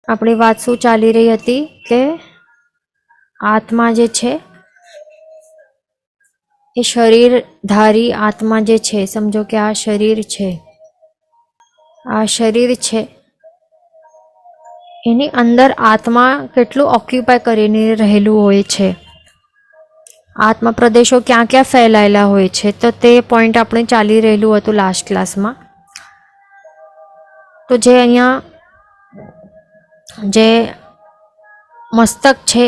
આપણી વાત શું ચાલી રહી હતી કે આત્મા જે છે એ શરીરધારી આત્મા જે છે, સમજો કે આ શરીર છે, આ શરીર છે, એની અંદર આત્મા કેટલું ઓક્યુપાય કરીને રહેલું હોય છે, આત્મા પ્રદેશો ક્યાં ક્યાં ફેલાયેલા હોય છે, તો તે પોઈન્ટ આપણે ચાલી રહેલું હતું લાસ્ટ ક્લાસમાં. તો જે અહીંયા જે મસ્તક છે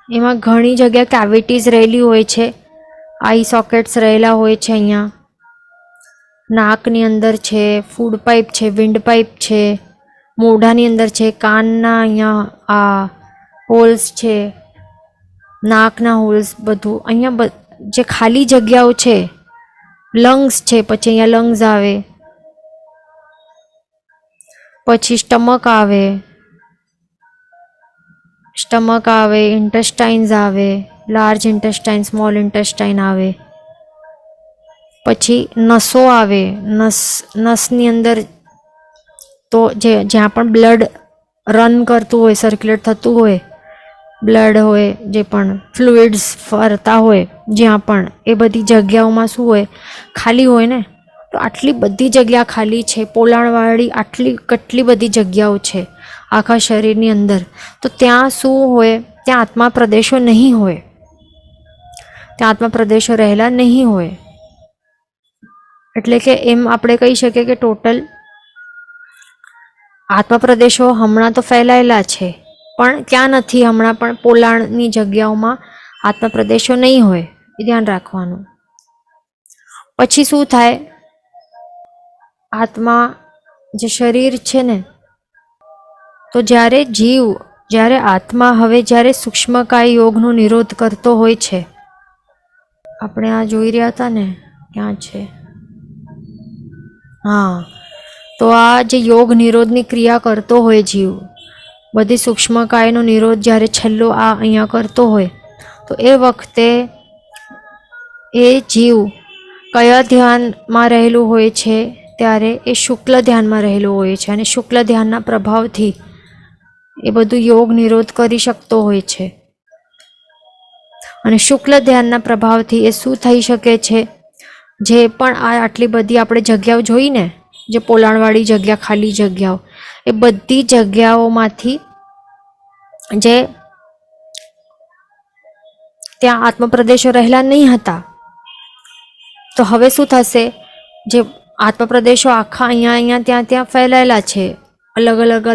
એમાં ઘણી જગ્યા કેવિટીઝ રહેલી હોય છે, આઈ સોકેટ્સ રહેલા હોય છે, અહીંયા નાકની અંદર છે, ફૂડ પાઇપ છે, વિન્ડ પાઇપ છે, મોઢાની અંદર છે, કાનના અહીંયા આ હોલ્સ છે, નાકના હોલ્સ, બધું અહીંયા જે ખાલી જગ્યાઓ છે, લંગ્સ છે, પછી અહીંયા લંગ્સ આવે, પછી સ્ટમક આવે, ઇન્ટેસ્ટાઇન્સ આવે, લાર્જ ઇન્ટેસ્ટાઇન, સ્મોલ ઇન્ટેસ્ટાઇન આવે, પછી નસો આવે, નસની અંદર તો જ્યાં પણ બ્લડ રન કરતું હોય, સર્ક્યુલેટ થતું હોય, બ્લડ હોય, જે પણ ફ્લુઇડ્સ ફરતા હોય જ્યાં પણ, એ બધી જગ્યાઓમાં શું હોય, ખાલી હોય ને. તો આટલી બધી જગ્યા ખાલી છે, પોલાણવાળી આટલી કેટલી બધી જગ્યાઓ છે આખા શરીરની અંદર, તો ત્યાં શું હોય, ત્યાં આત્મા પ્રદેશો નહીં હોય, ત્યાં આત્મા પ્રદેશો રહેલા નહીં હોય. એટલે કે એમ આપણે કહી શકીએ કે ટોટલ આત્મા પ્રદેશો હમણાં તો ફેલાયેલા છે, પણ ક્યાં નથી હમણાં પણ પોલાણની જગ્યાઓમાં આત્મા પ્રદેશો નહીં હોય, એ ધ્યાન રાખવાનું. પછી શું થાય, આત્મા જે શરીર છે ને, તો જ્યારે આત્મા હવે જ્યારે સૂક્ષ્મકાય યોગનો નિરોધ કરતો હોય છે, આપણે આ જોઈ રહ્યા હતા ને, ક્યાં છે, હા, તો આ જે યોગ નિરોધની ક્રિયા કરતો હોય જીવ, બધી સૂક્ષ્મકાયનો નિરોધ જ્યારે છેલ્લો આ અહીંયા કરતો હોય, તો એ વખતે એ જીવ કયા ધ્યાનમાં રહેલું હોય છે, ત્યારે એ શુક્લ ધ્યાનમાં રહેલું હોય છે, અને શુક્લ ધ્યાનના પ્રભાવથી એ બધું યોગ નિરોધ કરી શકતો હોય છે. અને શુક્લ ધ્યાનના પ્રભાવથી એ શું થઈ શકે છે, જે પણ આટલી બધી આપણે જગ્યાઓ જોઈને, જે પોલાણવાળી જગ્યા, ખાલી જગ્યાઓ, એ બધી જગ્યાઓમાંથી જે ત્યાં આત્મપ્રદેશો રહેલા નહીં હતા, તો હવે શું થશે, જે આત્મપ્રદેશો આખા અહીંયા ત્યાં ફેલાયેલા છે, અલગ અલગ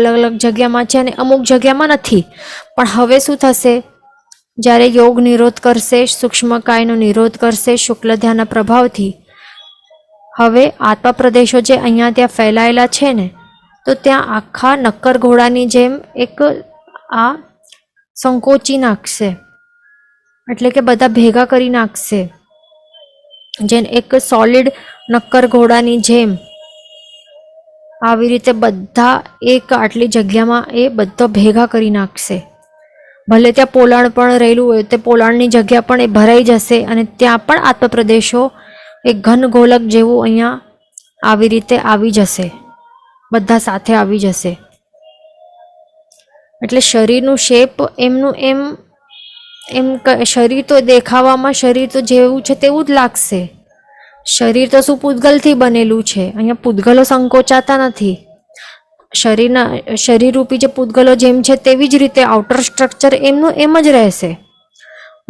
જગ્યામાં છે, અને અમુક જગ્યામાં નથી, પણ હવે શું થશે, જ્યારે યોગ નિરોધ કરશે, સૂક્ષ્મકાયનો નિરોધ કરશે શુક્લ ધ્યાનના પ્રભાવથી, હવે આત્મા પ્રદેશો જે અહીંયા ત્યાં ફેલાયેલા છે ને, તો ત્યાં આખા નક્કર ઘોડાની જેમ એક આ સંકોચી નાખશે, એટલે કે બધા ભેગા કરી નાખશે, જેને એક સોલિડ નક્કર ઘોડાની જેમ આવી રીતે બધા એક આટલી જગ્યામાં એ બધા ભેગા કરી નાખશે. ભલે ત્યાં પોલાણ પણ રહેલું હોય, તે પોલાણની જગ્યા પણ એ ભરાઈ જશે, અને ત્યાં પણ આત્મપ્રદેશો એક ઘન ગોલક જેવું અહીંયા આવી રીતે આવી જશે, બધા સાથે આવી જશે. એટલે શરીરનું શેપ એમનું એમ શરીર તો દેખાવામાં શરીર તો જેવું છે તેવું જ લાગશે. શરીર તો શું પૂતગલથી બનેલું છે, અહીંયા પૂતગલો સંકોચાતા નથી. શરીર રૂપી જે પૂતગલો જેમ છે તેવી જ રીતે આઉટર સ્ટ્રક્ચર એમનું એમ જ રહેશે.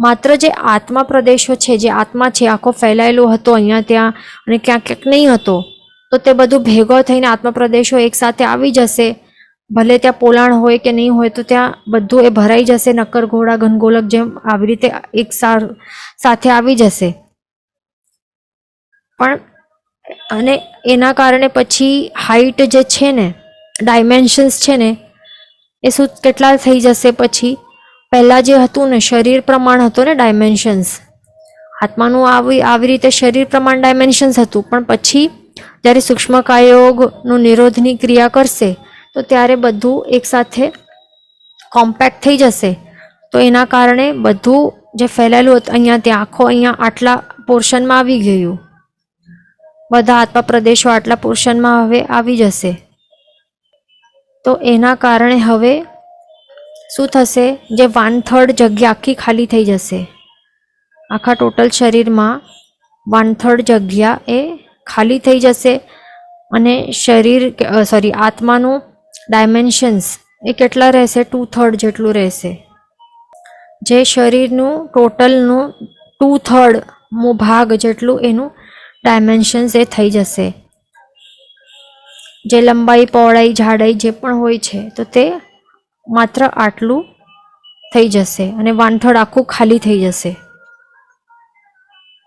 માત્ર જે આત્મા પ્રદેશો છે, જે આત્મા છે આખો ફેલાયેલો હતો અહીંયા ત્યાં અને ક્યાંક નહીં હતો, તો તે બધું ભેગો થઈને આત્મા પ્રદેશો એકસાથે આવી જશે. ભલે ત્યાં પોલાણ હોય કે નહીં હોય, તો ત્યાં બધું એ ભરાઈ જશે, નક્કર ઘોડા ઘનગોલક જેમ આવી રીતે એક સાથે આવી જશે. પણ અને એના કારણે પછી હાઈટ જે છે ને, ડાયમેન્શન્સ છે ને, એ શું કેટલા થઈ જશે, પછી પહેલાં જે હતું ને શરીર પ્રમાણ હતો ને ડાયમેન્શન્સ, આત્માનું આવી રીતે શરીર પ્રમાણ ડાયમેન્શન્સ હતું, પણ પછી જ્યારે સૂક્ષ્મકાયોગનું નિરોધની ક્રિયા કરશે, તો ત્યારે બધું એકસાથે કોમ્પેક્ટ થઈ જશે. તો એના કારણે બધું જે ફેલાયેલું હતું અહીંયા ત્યાં આખો અહીંયા આટલા પોર્શનમાં આવી ગયું, બધા આત્મા પ્રદેશો આટલા પોર્શનમાં હવે આવી જશે. તો એના કારણે હવે શું થશે? જે 1/3 જગ્યા આખી ખાલી થઈ જશે. આખા ટોટલ શરીરમાં 1/3 જગ્યા એ ખાલી થઈ જશે. અને આત્માનું ડાયમેન્શન્સ એ કેટલા રહેશે? 2/3 જેટલું રહેશે. જે શરીરનું ટોટલનું 2/3 ભાગ જેટલું એનું ડાયમેન્શન્સ એ થઈ જશે. જે લંબાઈ, પહોળાઈ, જાડાઈ જે પણ હોય છે તો તે માત્ર આટલું થઈ જશે અને 1/3 આખું ખાલી થઈ જશે.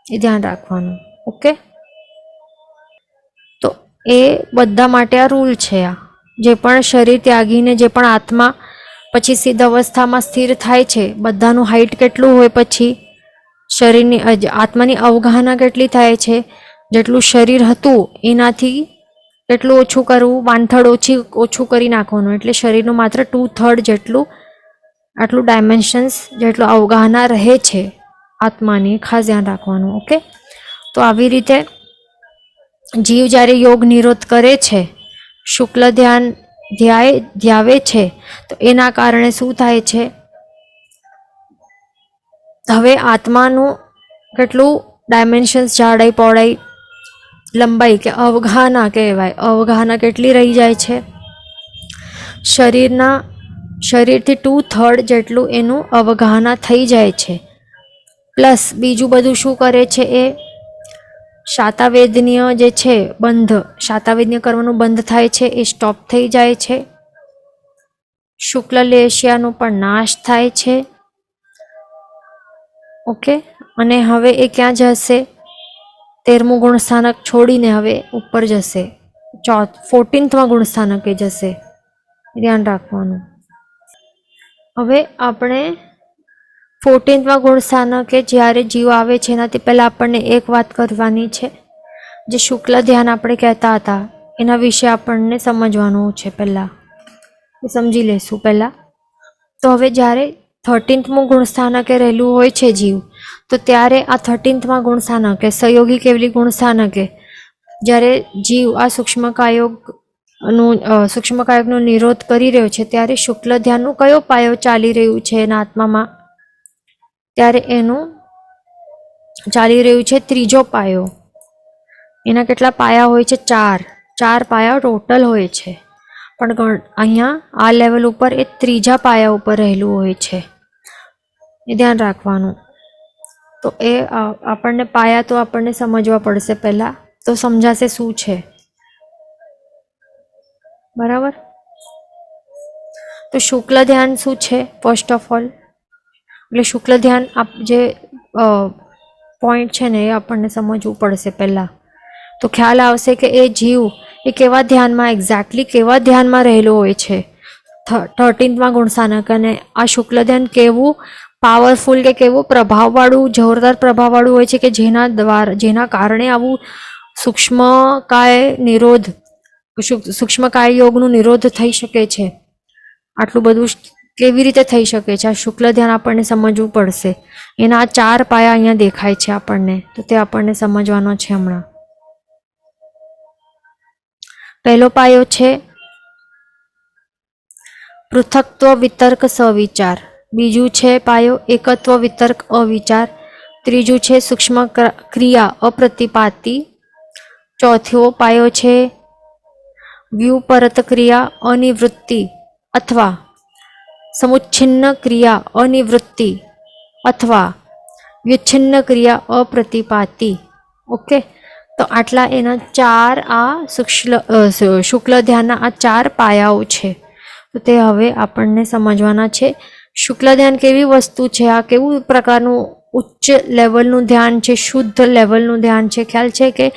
એ ધ્યાન રાખવાનું. ઓકે, તો એ બધા માટે આ રૂલ છે. આ જે પણ શરીર ત્યાગીને જે પણ આત્મા પછી સિદ્ધ અવસ્થામાં સ્થિર થાય છે, બધાનું હાઈટ કેટલું હોય, પછી શરીરની આત્માની અવગાહના કેટલી થાય છે? જેટલું શરીર હતું એનાથી કેટલું ઓછું કરવું? 1/3 ઓછું કરી નાખવાનું. એટલે શરીરનું માત્ર 2/3 જેટલું આટલું ડાયમેન્શન્સ જેટલું અવગાહના રહે છે આત્માની, ખાસ ધ્યાન રાખવાનું. ઓકે, તો આવી રીતે જીવ જ્યારે યોગ નિરોધ કરે છે, શુક્લ ધ્યાન ધ્યાવે છે, તો એના કારણે શું થાય છે? હવે આત્માનું કેટલું ડાયમેન્શન્સ, જાડાઈ, પહોળાઈ, લંબાઈ કે અવગાહના કહેવાય, અવગાહના કેટલી રહી જાય છે? શરીરથી 2/3 જેટલું એનું અવગાહના થઈ જાય છે. પ્લસ બીજું બધું શું કરે છે? એ શાતાવેદનીય જે છે શાતાવેદનીય કરવાનું બંધ થાય છે, એ સ્ટોપ થઈ જાય છે. શુક્લ લેશિયાનો પણ નાશ થાય છે. ઓકે, અને હવે એ ક્યાં જશે? 13મું ગુણસ્થાનક છોડીને હવે ઉપર જશે, 14મા ગુણસ્થાનકે જશે. ધ્યાન રાખવાનું. હવે આપણે 14મા ગુણસ્થાનકે જ્યારે જીવ આવે છે એનાથી પહેલાં આપણને એક વાત કરવાની છે. જે શુક્લ ધ્યાન આપણે કહેતા હતા એના વિશે આપણને સમજવાનું છે. પહેલાં એ સમજી લેશું પહેલાં. તો હવે જ્યારે 13મું ગુણસ્થાનકે રહેલું હોય છે જીવ, તો ત્યારે આ 13મા ગુણસ્થાનકે સહયોગી કેવલી ગુણસ્થાનકે જ્યારે જીવ આ સૂક્ષ્મકાયકનો નિરોધ કરી રહ્યો છે, ત્યારે શુક્લ ધ્યાનનું કયો પાયો ચાલી રહ્યું છે એના આત્મામાં? ત્યારે એનું ચાલી રહ્યું છે 3જો પાયો. એના કેટલા પાયા હોય છે? 4 પાયા ટોટલ હોય છે. પણ અહીંયા આ લેવલ ઉપર એ 3જા પાયા ઉપર રહેલું હોય છે. એ ધ્યાન રાખવાનું. તો એ આપણને પાયા તો આપણને સમજવા પડશે પહેલાં, તો સમજાશે શું છે. બરાબર? તો શુક્લ ધ્યાન શું છે? ફર્સ્ટ ઓફ ઓલ, એટલે શુક્લ ધ્યાન જે પોઈન્ટ છે ને એ આપણને સમજવું પડશે પહેલાં. તો ખ્યાલ આવશે કે એ જીવ એ કેવા ધ્યાનમાં, એક્ઝેક્ટલી કેવા ધ્યાનમાં રહેલો હોય છે 13મા ગુણસ્થાનક. અને આ શુક્લ ધ્યાન કેવું પાવરફુલ કે કેવું પ્રભાવવાળું, જોરદાર પ્રભાવવાળું હોય છે કે જેના કારણે આવું સૂક્ષ્મકાય યોગનું નિરોધ થઈ શકે છે. આટલું બધું કેવી રીતે થઈ શકે છે? આ શુક્લ ધ્યાન આપણને સમજવું પડશે. એના 4 પાયા અહીંયા દેખાય છે આપણને, તો તે આપણને સમજવાનો છે હમણાં. પહેલો પાયો છે પૃથક્ત્વ વિતર્ક સવિચાર. બીજું છે પાયો એકત્વ વિતર્ક અવિચાર. ત્રીજું છે સૂક્ષ્મ ક્રિયા અપ્રતિપાતી. ચોથો પાયો છે વ્યુપરત ક્રિયા અનિવૃત્તિ અથવા સમુચ્છિન્ન ક્રિયા અનિવૃત્તિ અથવા વ્યુચ્છિન્ન ક્રિયા અપ્રતિપાતી. ઓકે, તો આટલા એના 4 આ શુક્લ ધ્યાનના આ 4 પાયાઓ છે. તો તે હવે આપણને સમજવાના છે. શુક્લ ધ્યાન કેવી વસ્તુ છે? આ કેવું પ્રકારનું ઉચ્ચ લેવલનું ધ્યાન છે, શુદ્ધ લેવલનું ધ્યાન છે. ખ્યાલ છે કે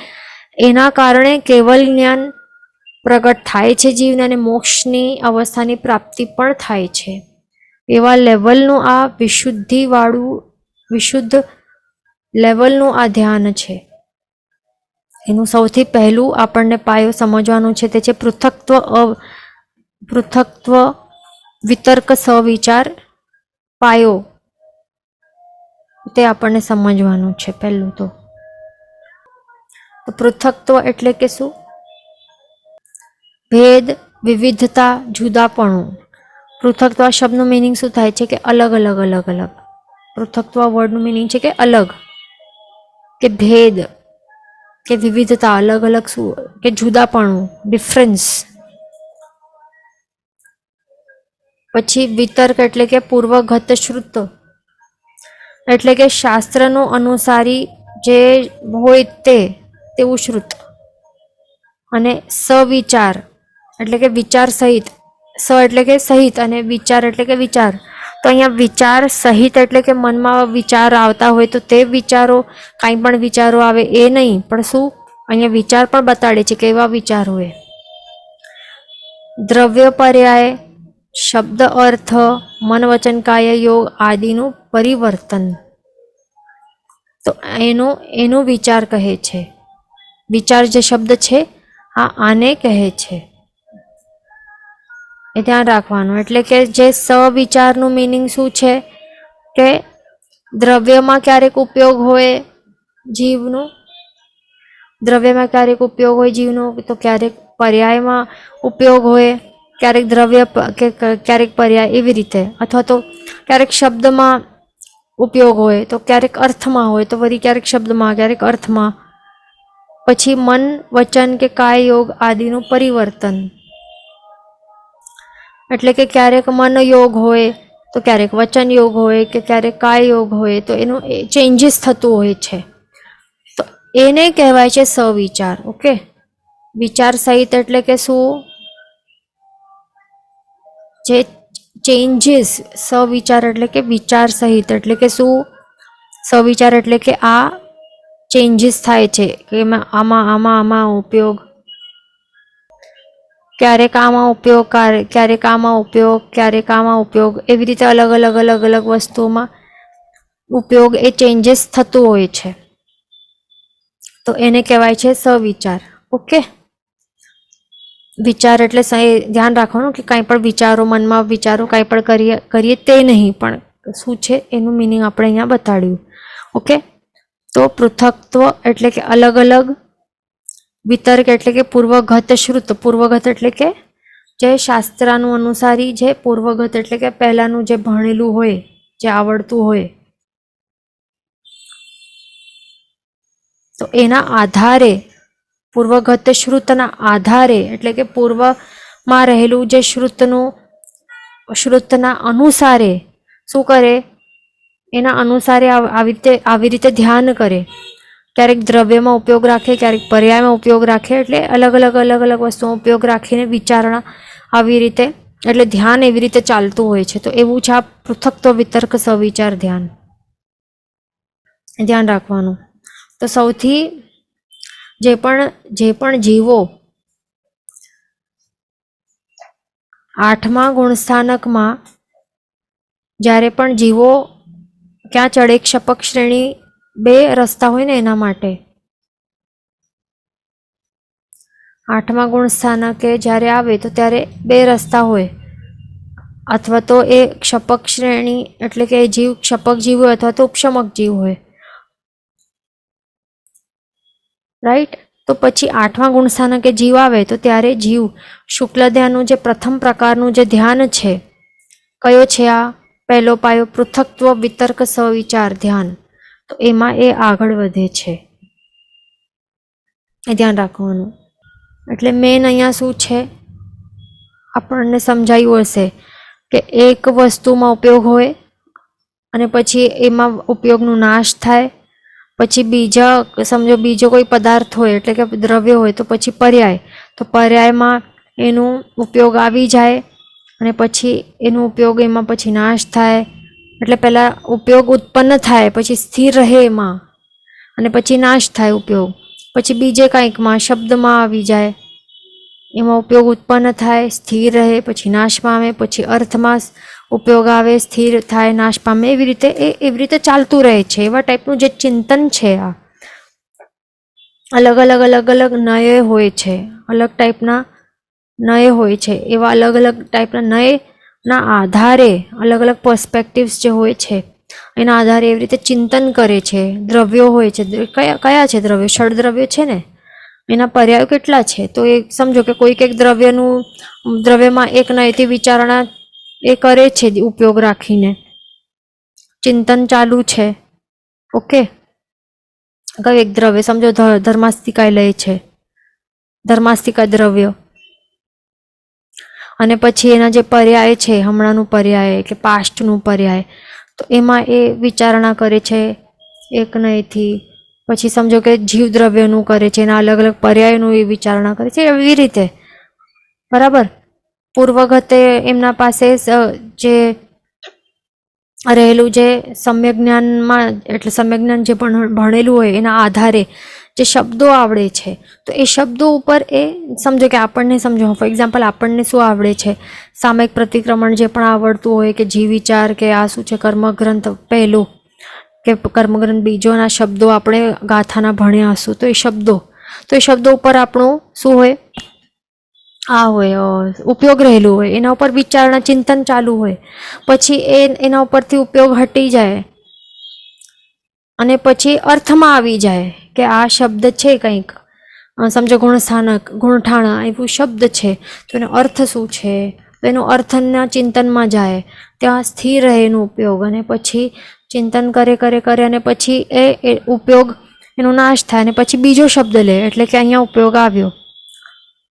એના કારણે કેવલ જ્ઞાન પ્રગટ થાય છે જીવને, અને મોક્ષની અવસ્થાની પ્રાપ્તિ પણ થાય છે. એવા લેવલનું આ વિશુદ્ધ લેવલનું આ ધ્યાન છે. એનું સૌથી પહેલું આપણને પાયો સમજવાનું છે, તે છે પૃથક્ત્વ વિતર્ક સવિચાર પાયો. તે આપણને સમજવાનું છે પહેલું. તો પૃથક્ત્વ એટલે કે શું? ભેદ, વિવિધતા, જુદાપણું. પૃથક્ત્વ શબ્દનું મિનિંગ શું થાય છે કે અલગ અલગ અલગ અલગ. પૃથક્ત્વ વર્ડનું મિનિંગ છે કે અલગ, કે ભેદ, કે વિવિધતા, અલગ અલગ શું કે જુદાપણું, ડિફરન્સ. પછી વિતર્ક એટલે કે પૂર્વગત શ્રુત, એટલે કે શાસ્ત્રનો અનુસારી જે હોય તેવું શ્રુત. અને સવિચાર એટલે કે વિચાર સહિત, સ એટલે કે સહિત અને વિચાર એટલે કે વિચાર. તો અહીંયા વિચાર સહિત એટલે કે મનમાં વિચાર આવતા હોય તો તે વિચારો, કાંઈ પણ વિચારો આવે એ નહીં, પણ શું અહીંયા વિચાર પણ બતાડે છે કે એવા વિચાર હોય. દ્રવ્ય પર્યાય, શબ્દ અર્થ, મન વચન કાય યોગ આદિનું પરિવર્તન. તો એનું વિચાર કહે છે. વિચાર જે શબ્દ છે આને કહે છે, એ ધ્યાન રાખવાનું. એટલે કે જે સવિચારનું મિનિંગ શું છે કે દ્રવ્યમાં ક્યારેક ઉપયોગ હોય જીવનું, દ્રવ્યમાં ક્યારેક ઉપયોગ હોય જીવનો, તો ક્યારેક પર્યાયમાં ઉપયોગ હોય, ક્યારેક દ્રવ્ય કે ક્યારેક પર્યાય, એવી રીતે. અથવા તો ક્યારેક શબ્દમાં ઉપયોગ હોય તો ક્યારેક અર્થમાં હોય, તો વળી ક્યારેક શબ્દમાં ક્યારેક અર્થમાં. પછી મન વચન કે કાય યોગ આદિનું પરિવર્તન, એટલે કે ક્યારેક મન યોગ હોય તો ક્યારેક વચન યોગ હોય કે ક્યારેક કાય યોગ હોય, તો એનું ચેન્જીસ થતું હોય છે. તો એને કહેવાય છે સવિચાર. ઓકે, વિચાર સહિત એટલે કે શું, જે ચેન્જીસ. સવિચાર એટલે કે વિચાર સહિત એટલે કે શું, સવિચાર એટલે કે આ ચેન્જીસ થાય છે કે આમાં આમાં આમાં ઉપયોગ, ક્યારેક આમાં ઉપયોગ, ક્યારેક આમાં ઉપયોગ, ક્યારેક આમાં ઉપયોગ, એવી રીતે અલગ અલગ અલગ અલગ વસ્તુઓમાં ઉપયોગ, એ ચેન્જીસ થતું હોય છે. તો એને કહેવાય છે સવિચાર. ઓકે, વિચાર એટલે ધ્યાન રાખવાનું કે કાંઈ પણ વિચારો, મનમાં વિચારો, કાંઈ પણ કરીએ તે નહીં, પણ શું છે એનું મિનિંગ આપણે અહીંયા બતાડ્યું. ઓકે, તો પૃથક્ત્વ એટલે કે અલગ અલગ, વિતર્ક એટલે કે પૂર્વગત શ્રુત. પૂર્વગત એટલે કે જે શાસ્ત્રાનું અનુસારી, જે પૂર્વગત એટલે કે પહેલાનું જે ભણેલું હોય, જે આવડતું હોય, તો એના આધારે, પૂર્વગત શ્રુતના આધારે એટલે કે પૂર્વમાં રહેલું જે શ્રુતના અનુસારે શું કરે, એના અનુસારે આવી રીતે ધ્યાન કરે. ક્યારેક દ્રવ્યમાં ઉપયોગ રાખે, ક્યારેક પર્યાયમાં ઉપયોગ રાખે, એટલે અલગ અલગ અલગ અલગ વસ્તુનો ઉપયોગ રાખીને વિચારણા આવી રીતે, એટલે ધ્યાન એવી રીતે ચાલતું હોય છે. તો એવું છે આ પૃથક્ત્વ વિતર્ક સવિચાર ધ્યાન, ધ્યાન રાખવાનું. તો સૌથી જે પણ જીવો 8મા ગુણસ્થાનકમાં જ્યારે પણ જીવો ક્યાં ચડે, ક્ષપક શ્રેણી 2 રસ્તા હોય ને એના માટે. 8મા ગુણસ્થાનકે જ્યારે આવે તો ત્યારે 2 રસ્તા હોય, અથવા તો એ ક્ષપક શ્રેણી એટલે કે જીવ ક્ષપક જીવ હોય અથવા તો ઉપશમક જીવ હોય. રાઈટ. તો પછી 8મા ગુણસ્થાનકે જીવ આવે તો ત્યારે જીવ શુક્લ ધ્યાનનું જે પ્રથમ પ્રકારનું જે ધ્યાન છે, કયો છે આ પહેલો પાયો, પૃથક્ત્વ વિતર્ક સવિચાર ધ્યાન. તો એમાં એ આગળ વધે છે, એ ધ્યાન રાખવાનું. એટલે મેન અહીંયા શું છે આપણને સમજાયું હશે કે એક વસ્તુમાં ઉપયોગ હોય અને પછી એમાં ઉપયોગનો નાશ થાય, પછી સમજો બીજો કોઈ પદાર્થ હોય એટલે કે દ્રવ્ય હોય તો પછી પર્યાય, તો પર્યાયમાં એનો ઉપયોગ આવી જાય અને પછી એનો ઉપયોગ એમાં પછી નાશ થાય. એટલે પહેલાં ઉપયોગ ઉત્પન્ન થાય, પછી સ્થિર રહે એમાં, અને પછી નાશ થાય ઉપયોગ, પછી બીજે કાંઈકમાં શબ્દમાં આવી જાય, એમાં ઉપયોગ ઉત્પન્ન થાય, સ્થિર રહે, પછી નાશ પામે, પછી અર્થમાં ઉપયોગ આવે, સ્થિર થાય, નાશ પામે, એવી રીતે ચાલતું રહે છે. એવા ટાઈપનું જે ચિંતન છે, આ અલગ અલગ અલગ અલગ નય હોય છે, અલગ ટાઈપના નય હોય છે. એવા અલગ અલગ ટાઈપના નયના આધારે અલગ અલગ પર્સપેક્ટિવ્સ જે હોય છે એના આધારે એવી રીતે ચિંતન કરે છે. દ્રવ્યો હોય છે, કયા છે દ્રવ્યો? ષડદ્રવ્યો છે ને, એના પર્યાયો કેટલા છે? તો એ સમજો કે કોઈક એક દ્રવ્યમાં એક નયથી વિચારણા એ કરે છે ઉપયોગ રાખીને, ચિંતન ચાલુ છે. ઓકે, કયું એક દ્રવ્ય સમજો ધર્માસ્તિકા લે છે, ધર્માસ્તિકા દ્રવ્ય, અને પછી એના જે પર્યાય છે, હમણાંનું પર્યાય કે પાસ્ટનું પર્યાય, તો એમાં એ વિચારણા કરે છે એક નયથી. પછી સમજો કે જીવ દ્રવ્યનું કરે છે, એના અલગ અલગ પર્યાયનું એ વિચારણા કરે છે, એવી રીતે. બરાબર. પૂર્વગતે એમના પાસે જે રહેલું જે સમ્યક જ્ઞાનમાં, એટલે સમ્યક જ્ઞાન જે ભણેલું હોય એના આધારે જે શબ્દો આવડે છે, તો એ શબ્દો ઉપર એ સમજો કે આપણને સમજો, ફોર એક્ઝામ્પલ આપણને શું આવડે છે, સામયિક પ્રતિક્રમણ જે પણ આવડતું હોય, કે જીવ વિચાર, કે આ શું છે કર્મગ્રંથ પહેલો કે કર્મગ્રંથ બીજોના શબ્દો આપણે ગાથાના ભણ્યા હશું, તો એ શબ્દો ઉપર આપણું શું હોય, આ હોય ઉપયોગ રહેલું હોય, એના ઉપર વિચારણા ચિંતન ચાલુ હોય. પછી એના ઉપરથી ઉપયોગ હટી જાય અને પછી અર્થમાં આવી જાય કે આ શબ્દ છે કંઈક, સમજો ગુણસ્થાનક, ગુણઠાણા એવું શબ્દ છે, તો એનો અર્થ શું છે, તો એનો અર્થના ચિંતનમાં જાય, ત્યાં સ્થિર રહે એનો ઉપયોગ, અને પછી ચિંતન કરે અને પછી એ ઉપયોગ એનો નાશ થાય, અને પછી બીજો શબ્દ લે, એટલે કે અહીંયા ઉપયોગ આવ્યો,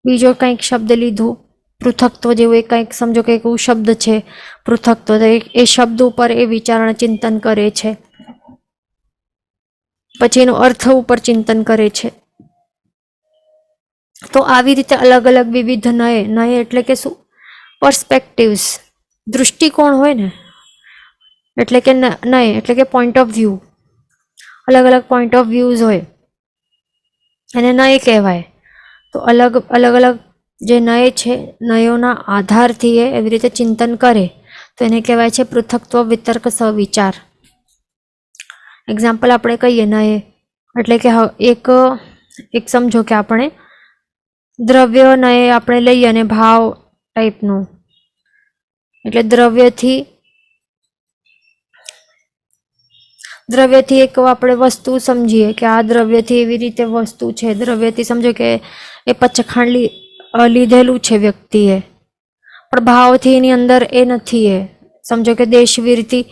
બીજો કંઈક શબ્દ લીધું, પૃથકત્વ જેવું એ કંઈક સમજો કે એવું શબ્દ છે પૃથકત્વ, એ શબ્દ ઉપર એ વિચારણા ચિંતન કરે છે, પછી એનો અર્થ ઉપર ચિંતન કરે છે. તો આવી રીતે અલગ અલગ વિવિધ નય એટલે કે શું, પર્સપેક્ટિવ્સ, દૃષ્ટિકોણ હોય ને, એટલે કે નય એટલે કે પોઈન્ટ ઓફ વ્યૂ, અલગ અલગ પોઈન્ટ ઓફ વ્યૂઝ હોય એને નય કહેવાય. તો અલગ અલગ જે નય છે, નયોના આધારથી એ એવી રીતે ચિંતન કરે, તો એને કહેવાય છે પૃથકત્વ વિતર્ક સવિચાર. એક્ઝામ્પલ આપણે કહીએ નય એટલે કે એક સમજો કે આપણે દ્રવ્ય નય આપણે લઈએ અને ભાવ ટાઈપનું, એટલે દ્રવ્યથી એક આપણે વસ્તુ સમજીએ કે આ દ્રવ્યથી એવી રીતે વસ્તુ છે, દ્રવ્યથી સમજો કે એ પચખાણ લીધેલું છે વ્યક્તિએ, પણ ભાવથી એની અંદર એ નથી, એ સમજો કે દેશવીરથી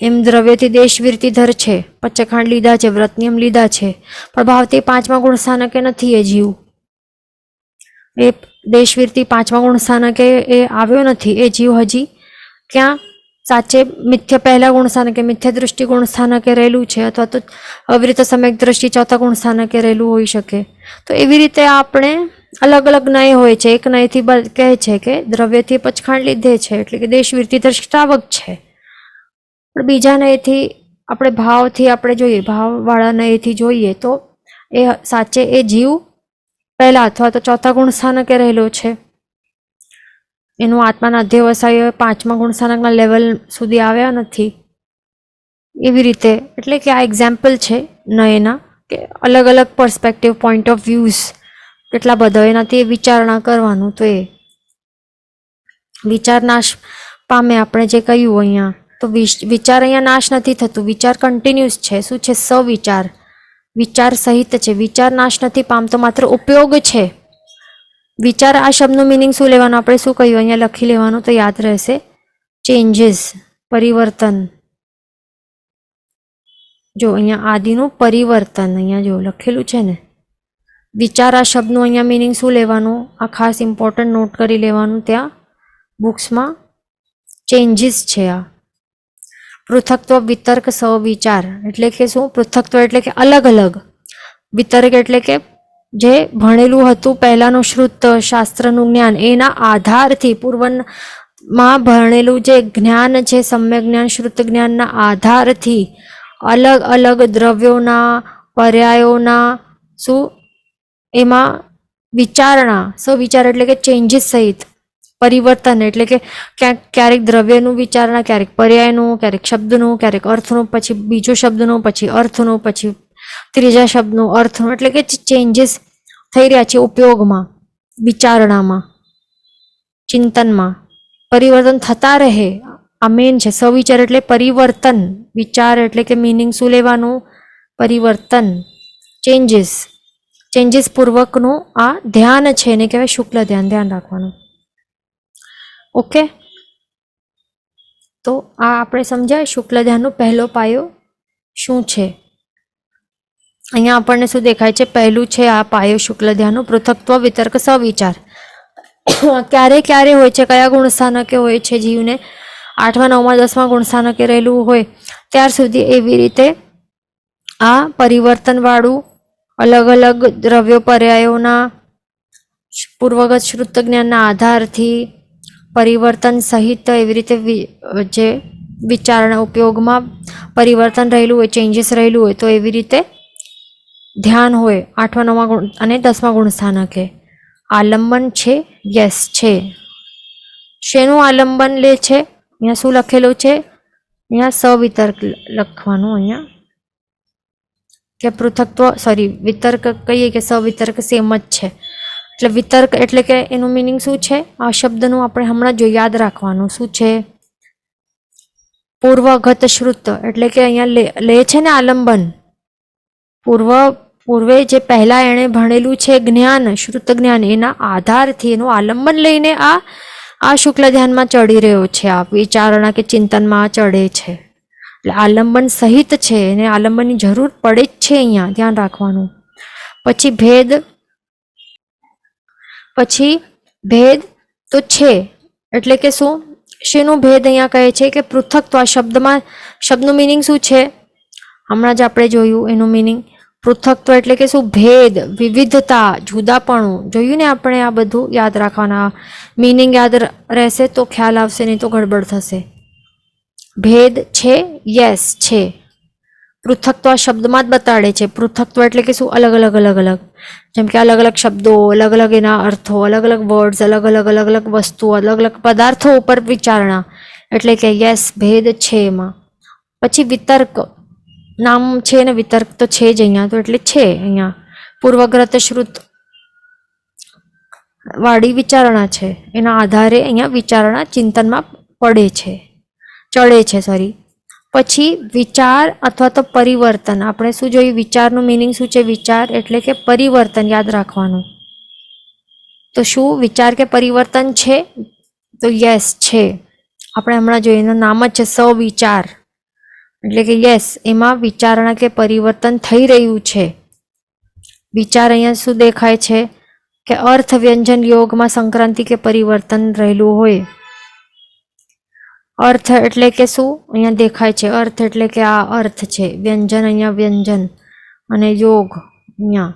એમ દ્રવ્યથી દેશવીરથી ધર છે, પચખાણ લીધા છે, વ્રત નિયમ લીધા છે, પણ ભાવથી 5મા ગુણ સ્થાનકે નથી, એ જીવ એ દેશવીરથી 5મા ગુણ સ્થાનકે એ આવ્યો નથી, એ જીવ હજી ક્યાં સાચે મિથ્ય પહેલા ગુણ સ્થાનકે, મિથ્ય દૃષ્ટિ ગુણ સ્થાનકે રહેલું છે, અથવા તો આવી રીતે સમ્યક દ્રષ્ટિ 4થા ગુણ સ્થાનકે રહેલું હોઈ શકે. તો એવી રીતે આપણે અલગ અલગ નય હોય છે. એક નયથી કહે છે કે દ્રવ્યથી પચખાણ લીધે છે, એટલે કે દેશવીરથી દ્રષ્ટાવક છે, પણ બીજા નયથી આપણે ભાવથી આપણે જોઈએ, ભાવવાળા નયથી જોઈએ તો એ સાચે એ જીવ પહેલા અથવા તો 4થા ગુણ સ્થાનકે રહેલો છે, એનું આત્માના અધ્યવસાય 5મા ગુણ સ્થાનકના લેવલ સુધી આવ્યા નથી. એવી રીતે, એટલે કે આ એક્ઝામ્પલ છે નયના, કે અલગ અલગ પર્સપેક્ટિવ, પોઈન્ટ ઓફ વ્યૂઝ કેટલા બધા, એનાથી વિચારણા કરવાનું. તો એ વિચાર નાશ પામે, આપણે જે કહ્યું અહીંયા, તો વિચાર અહીંયા નાશ નથી થતું, વિચાર કન્ટિન્યુઅસ છે. શું છે? સવિચાર, વિચાર સહિત છે, વિચાર નાશ નથી પામતો, માત્ર ઉપયોગ છે. વિચાર આ શબ્દનું મિનિંગ શું લેવાનું, આપણે શું કહ્યું અહીંયા લખી લેવાનું, તો યાદ રહેશે, ચેન્જીસ, પરિવર્તન. જો અહીંયા આદિનું પરિવર્તન, અહીંયા જો લખેલું છે ને, વિચાર આ શબ્દનું અહીંયા મિનિંગ શું લેવાનું, આ ખાસ ઇમ્પોર્ટન્ટ નોટ કરી લેવાનું ત્યાં બુક્સમાં. ચેન્જીસ છે આ. પૃથકત્વ વિતર્ક સવિચાર એટલે કે શું? પૃથકત્વ એટલે કે અલગ અલગ, વિતર્ક એટલે કે જે ભણેલું હતું પહેલાનું શ્રુત શાસ્ત્રનું જ્ઞાન, એના આધારથી પૂર્વમાં ભણેલું જે જ્ઞાન છે, સમ્યક જ્ઞાન, શ્રુત જ્ઞાનના આધારથી અલગ અલગ દ્રવ્યોના, પર્યાયોના શું એમાં વિચારણા, સવિચાર એટલે કે ચેન્જીસ સહિત, પરિવર્તન એટલે કે ક્યારેક દ્રવ્યનું વિચારણા, ક્યારેક પર્યાયનું, ક્યારેક શબ્દનું, ક્યારેક અર્થનું, પછી બીજો શબ્દનું, પછી અર્થનું, પછી ત્રીજા શબ્દનું અર્થનું, એટલે કે ચેન્જીસ થઈ રહ્યા છે ઉપયોગમાં, વિચારણામાં, ચિંતનમાં પરિવર્તન થતા રહે. આ મેન છે. સવિચાર એટલે પરિવર્તન, વિચાર એટલે કે મિનિંગ શું લેવાનું, પરિવર્તન, ચેન્જીસ પૂર્વકનું આ ધ્યાન છે, એને કહેવાય શુક્લ ધ્યાન, ધ્યાન રાખવાનું. ઓકે, તો આ આપણે સમજાય શુક્લ ધ્યાનનો પહેલો પાયો શું છે. અહીંયા આપણને શું દેખાય છે? પહેલું છે આ પાયો શુક્લ ધ્યાનનો પૃથક્ત્વ, વિતર્ક, સવિચાર. ક્યારે ક્યારે હોય છે, કયા ગુણ સ્થાનકે હોય છે જીવને? 8મા 9મા 10મા ગુણ સ્થાનકે રહેલું હોય ત્યાર સુધી એવી રીતે આ પરિવર્તન વાળું અલગ અલગ દ્રવ્યો પર્યાયોના પૂર્વગત શ્રુત જ્ઞાનના આધારથી પરિવર્તન સહિત એવી રીતે જે વિચારણા ઉપયોગમાં પરિવર્તન રહેલું હોય, ચેન્જીસ રહેલું હોય, તો એવી રીતે ધ્યાન હોય 8મા 9મા ગુણ અને 10મા ગુણ સ્થાનકે. આલંબન છે? યસ છે. શેનું આલંબન લે છે? અહીંયા શું લખેલું છે? અહીંયા સવિતર્ક લખવાનું. અહીંયા કે પૃથક્ત્વ, સોરી, વિતર્ક કહીએ કે સવિતર્ક સેમ જ છે. એટલે વિતર્ક એટલે કે એનું મિનિંગ શું છે? આ શબ્દનું આપણે હમણાં જો યાદ રાખવાનું. શું છે? પૂર્વગત શ્રુત એટલે કે અહીંયા લે છે ને આલંબન. પૂર્વે જે પહેલા એણે ભણેલું છે જ્ઞાન, શ્રુત જ્ઞાન, એના આધારથી એનું આલંબન લઈને આ શુક્લ ધ્યાનમાં ચડી રહ્યો છે. આ વિચારણા કે ચિંતનમાં ચડે છે. એટલે આલંબન સહિત છે, એને આલંબનની જરૂર પડે જ છે. અહીંયા ધ્યાન રાખવાનું. પછી ભેદ તો છે એટલે કે શું? શેનું ભેદ અહીંયા કહે છે કે પૃથક્ત્વ. આ શબ્દનું મિનિંગ શું છે? હમણાં જ આપણે જોયું એનું મિનિંગ. પૃથક્ત્વ એટલે કે શું? ભેદ, વિવિધતા, જુદાપણું. જોયું ને આપણે? આ બધું યાદ રાખવાના. મિનિંગ યાદ રહેશે તો ખ્યાલ આવશે, નહીં તો ગડબડ થશે. ભેદ છે? યસ છે. પૃથક્ત્વ આ શબ્દમાં જ બતાડે છે. પૃથક્ત્વ એટલે કે શું? અલગ અલગ. જેમ કે અલગ અલગ શબ્દો, અલગ અલગ એના અર્થો, અલગ અલગ વર્ડ્સ, અલગ અલગ વસ્તુઓ, અલગ અલગ પદાર્થો ઉપર વિચારણા. એટલે કે યસ, ભેદ છે એમાં. પછી વિતર્ક નામ છે ને, વિતર્ક તો છે જ અહીંયા. તો એટલે છે અહીંયા પૂર્વગ્રત શ્રુત વાળી વિચારણા છે. એના આધારે અહીંયા વિચારણા ચિંતનમાં ચડે છે. પછી વિચાર અથવા તો પરિવર્તન. આપણે શું જોયું? વિચારનું મિનિંગ શું છે? વિચાર એટલે કે પરિવર્તન. યાદ રાખવાનું. તો શું વિચાર કે પરિવર્તન છે? તો યસ છે. આપણે હમણાં જોઈએ એનું નામ જ છે સવિચાર. એટલે કે યસ, એમાં વિચારણા કે પરિવર્તન થઈ રહ્યું છે. વિચાર અહીંયા શું દેખાય છે? કે અર્થ વ્યંજન યોગમાં સંક્રાંતિ કે પરિવર્તન રહેલું હોય. અર્થ એટલે કે શું? અહીંયા દેખાય છે. અર્થ એટલે કે આ અર્થ છે. વ્યંજન અહીંયા વ્યંજન અને યોગ અહીંયા.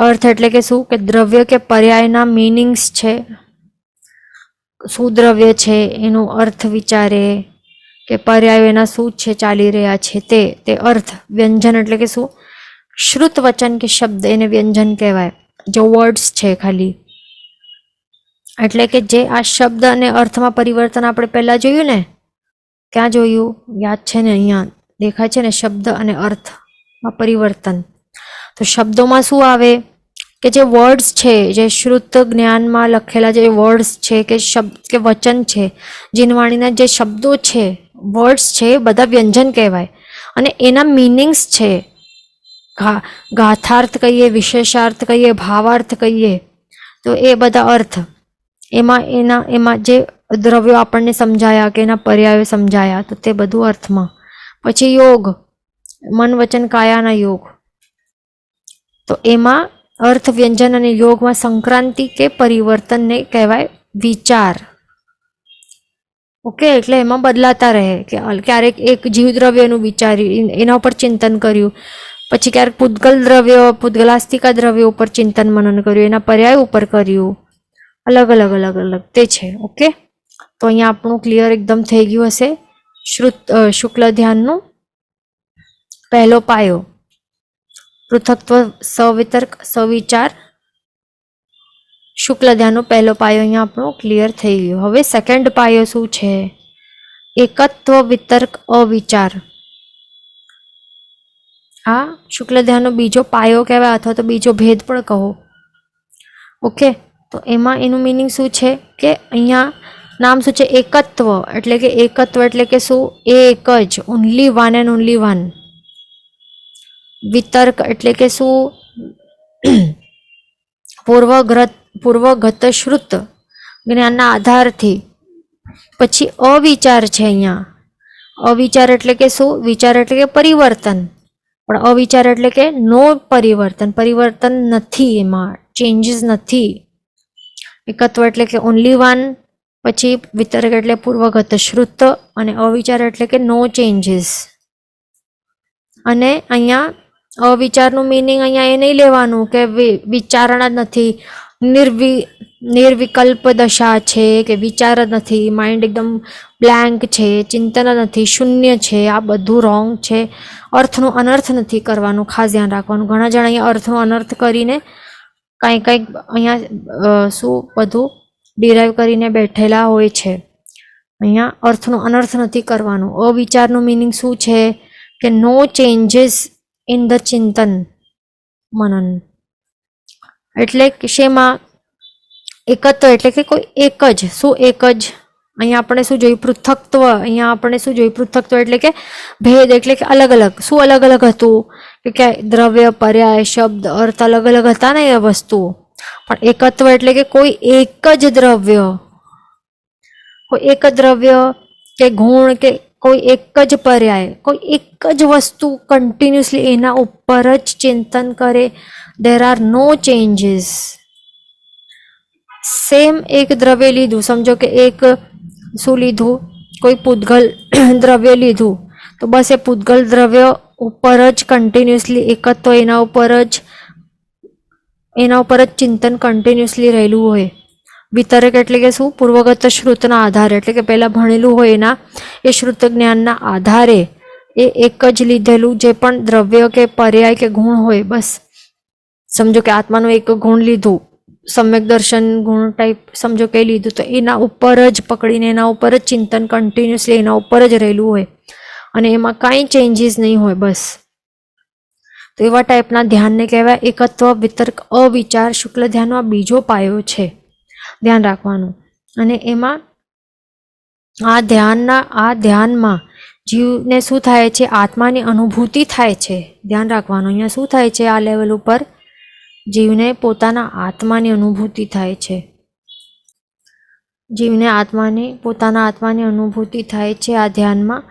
અર્થ એટલે કે શું? કે દ્રવ્ય કે પર્યાયના મિનિંગ્સ છે. શું દ્રવ્ય છે એનો અર્થ વિચારે, કે પર્યાયો એના શું છે, ચાલી રહ્યા છે તે અર્થ. વ્યંજન એટલે કે શું? શ્રુત વચન કે શબ્દ, એને વ્યંજન કહેવાય. જો વર્ડ્સ છે ખાલી. એટલે કે જે આ શબ્દ અને અર્થમાં પરિવર્તન આપણે પહેલા જોયું ને, ક્યાં જોયું? યાદ છે ને? અહીંયા દેખાય છે ને, શબ્દ અને અર્થમાં પરિવર્તન. તો શબ્દોમાં શું આવે? કે જે વર્ડ્સ છે, જે શ્રુત જ્ઞાનમાં લખેલા જે વર્ડ્સ છે કે શબ્દ કે વચન છે, જીનવાણીના જે શબ્દો છે, વર્ડ્સ છે, બધા વ્યંજન કહેવાય. અને એના મિનિંગ્સ છે, ગાથાર્થ કહીએ, વિશેષાર્થ કહીએ, ભાવાર્થ કહીએ, તો એ બધા અર્થ. એમાં જે દ્રવ્યો આપણને સમજાયા કે એના પર્યાયો સમજાયા, તો તે બધું અર્થમાં. પછી યોગ, મન વચન કાયાના યોગ. તો એમાં અર્થ વ્યંજન અને યોગમાં સંક્રાંતિ કે પરિવર્તનને કહેવાય વિચાર. ઓકે, એટલે એમાં બદલાતા રહે. કે ક્યારેક એક જીવદ્રવ્યનું વિચાર્યું, એના ઉપર ચિંતન કર્યું. પછી ક્યારેક પૂદગલાસ્તિકા દ્રવ્યો ઉપર ચિંતન મનન કર્યું, એના પર્યાય ઉપર કર્યું. અલગ અલગ તે છે. ઓકે, તો અહીંયા આપણું ક્લિયર એકદમ થઈ ગયું હશે શુક્લ ધ્યાનનું પહેલો પાયો. પૃથક્ત્વ, સવિતર્ક, સવિચાર, શુક્લ ધ્યાનનો પહેલો પાયો અહીંયા આપણો ક્લિયર થઈ ગયો. હવે સેકન્ડ પાયો શું છે? એકત્વ, વિતર્ક, અવિચાર. આ શુક્લ ધ્યાનનો બીજો પાયો કહેવાય, અથવા તો બીજો ભેદ પણ કહો. ઓકે, તો એમાં એનું મિનિંગ શું છે? કે અહીંયા નામ શું છે? એકત્વ એટલે કે શું? એક જ, only one and only one. વિતર્ક એટલે કે શું? પૂર્વગત શ્રુત જ્ઞાનના આધારથી પછી અવિચાર છે અહીંયા. અવિચાર એટલે કે શું? વિચાર એટલે કે પરિવર્તન, પણ અવિચાર એટલે કે નો પરિવર્તન, પરિવર્તન નથી, એમાં ચેન્જીસ નથી. એકત્વ એટલે કે ઓનલી વન, પછી વિતર્ક એટલે પૂર્વગત શ્રુત, અને અવિચાર એટલે કે નો ચેન્જીસ. અને અહીંયા અવિચારનું મિનિંગ અહીંયા એ નહીં લેવાનું કે વિચારણા જ નથી, નિર્વિકલ્પ દશા છે, કે વિચાર જ નથી, માઇન્ડ એકદમ બ્લેન્ક છે, ચિંતન જ નથી, શૂન્ય છે. આ બધું રોંગ છે. અર્થનો અનર્થ નથી કરવાનું, ખાસ ધ્યાન રાખવાનું. ઘણા જણા અહીંયા અર્થનો અનર્થ કરીને કંઈક અહીંયા શું બધું ડિરાઈવ કરીને બેઠેલા હોય છે. અહીંયા અર્થનો અનર્થ નથી કરવાનું. અવિચારનું મિનિંગ શું છે? કે નો ચેન્જીસ ઇન ધ ચિંતન મનન. એટલે શેમાં? એકત્વ એટલે કે કોઈ એક જ. શું એક જ? અહીંયા આપણે શું જોયું? પૃથક્ત્વ. અહીંયા આપણે શું જોયું? પૃથક્ત્વ એટલે કે ભેદ, એટલે કે અલગ અલગ. શું અલગ અલગ હતું? કે દ્રવ્ય, પર્યાય, શબ્દ, અર્થ અલગ અલગ હતા ને એ વસ્તુઓ. પણ એકત્વ એટલે કે કોઈ એક જ દ્રવ્ય, કોઈ એક જ દ્રવ્ય કે ગુણ કે કોઈ એક જ પર્યાય, કોઈ એક જ વસ્તુ કન્ટિન્યુઅસલી એના ઉપર જ ચિંતન કરે. There are no changes. Same એક દ્રવ્ય લીધું, સમજો કે એક શું લીધું? કોઈ પૂતગલ દ્રવ્ય લીધું, તો બસ એ પૂતગલ દ્રવ્ય ઉપર જ કન્ટિન્યુઅસલી એકત્વ, એના ઉપર જ ચિંતન કન્ટિન્યુઅસલી રહેલું હોય. વિતરક એટલે કે શું? પૂર્વગત શ્રુતના આધારે, એટલે કે પહેલાં ભણેલું હોય એના એ શ્રુત જ્ઞાનના આધારે એ એક જ લીધેલું જે પણ દ્રવ્ય કે પર્યાય કે ગુણ હોય, બસ સમજો કે આત્માનું એક ગુણ લીધું, સમ્યક દર્શન ગુણ ટાઈપ સમજો કે લીધું, તો એના ઉપર જ પકડીને એના ઉપર જ ચિંતન કન્ટિન્યુઅસલી એના ઉપર જ રહેલું હોય અને એમાં કાંઈ ચેન્જીસ નહીં હોય, બસ. તો એવા ટાઈપના ધ્યાનને કહેવાય એકત્વ, વિતર્ક, અવિચાર. શુક્લ ધ્યાનનો આ બીજો પાયો છે, ધ્યાન રાખવાનું. અને એમાં આ ધ્યાનમાં જીવને શું થાય છે? આત્માની અનુભૂતિ થાય છે. ધ્યાન રાખવાનું. અહીંયા શું થાય છે? આ લેવલ ઉપર જીવને પોતાના આત્માની અનુભૂતિ થાય છે. જીવને પોતાના આત્માની અનુભૂતિ થાય છે આ ધ્યાનમાં.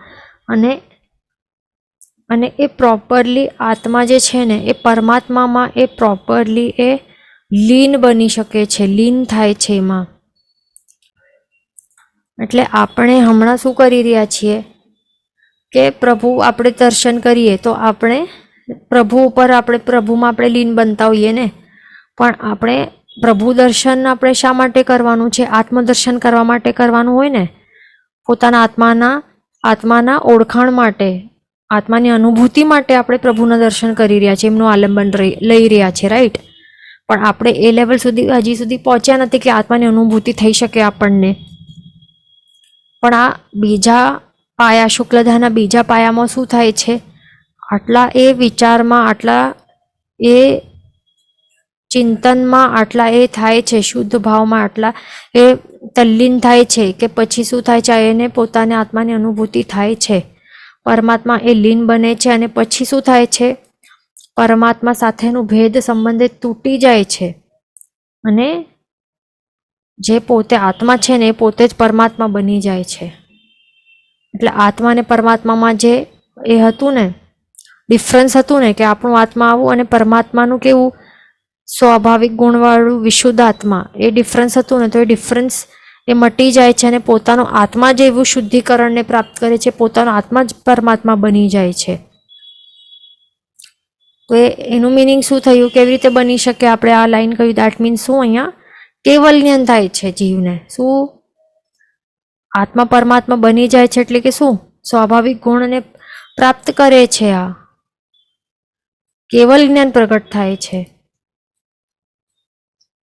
અને એ પ્રોપરલી આત્મા જે છે ને એ પરમાત્મામાં એ પ્રોપરલી એ લીન બની શકે છે, લીન થાય છે એમાં. એટલે આપણે હમણાં શું કરી રહ્યા છીએ કે પ્રભુ આપણે દર્શન કરીએ તો આપણે પ્રભુમાં આપણે લીન બનતા હોઈએ ને. પણ આપણે પ્રભુ દર્શન આપણે શા માટે કરવાનું છે? આત્મદર્શન કરવા માટે કરવાનું હોય ને. પોતાના આત્માના ઓળખાણ માટે, આત્માની અનુભૂતિ માટે આપણે પ્રભુના દર્શન કરી રહ્યા છીએ, એમનું આલંબન લઈ રહ્યા છે, રાઈટ? પણ આપણે એ લેવલ સુધી હજી સુધી પહોંચ્યા નથી કે આત્માની અનુભૂતિ થઈ શકે આપણને. પણ આ બીજા પાયા, શુક્લધાના બીજા પાયામાં શું થાય છે? આટલા એ વિચારમાં, આટલા એ ચિંતનમાં, આટલા એ થાય છે, શુદ્ધ ભાવમાં આટલા એ તલ્લીન થાય છે કે પછી શું થાય છે? એને પોતાને આત્માની અનુભૂતિ થાય છે, પરમાત્મા એ લીન બને છે. અને પછી શું થાય છે? પરમાત્મા સાથેનું ભેદ સંબંધિત તૂટી જાય છે અને જે પોતે આત્મા છે ને એ પોતે જ પરમાત્મા બની જાય છે. એટલે આત્મા અને પરમાત્મામાં જે એ હતું ને, ડિફરન્સ હતું ને, કે આપણું આત્મા આવું અને પરમાત્માનું કેવું સ્વાભાવિક ગુણવાળું વિશુદ્ધ આત્મા, એ ડિફરન્સ હતું ને, તો એ ડિફરન્સ એ મટી જાય છે અને પોતાનો આત્મા જે એવું શુદ્ધિકરણને પ્રાપ્ત કરે છે, પોતાનો આત્મા જ પરમાત્મા બની જાય છે. તો એનું મિનિંગ શું થયું? કેવી રીતે બની શકે? આપણે આ લાઈન કહ્યું, દેટ મીન્સ શું? અહીંયા કેવલ જ્ઞાન થાય છે જીવને. શું? આત્મા પરમાત્મા બની જાય છે એટલે કે શું? સ્વાભાવિક ગુણને પ્રાપ્ત કરે છે. આ કેવલ જ્ઞાન પ્રગટ થાય છે.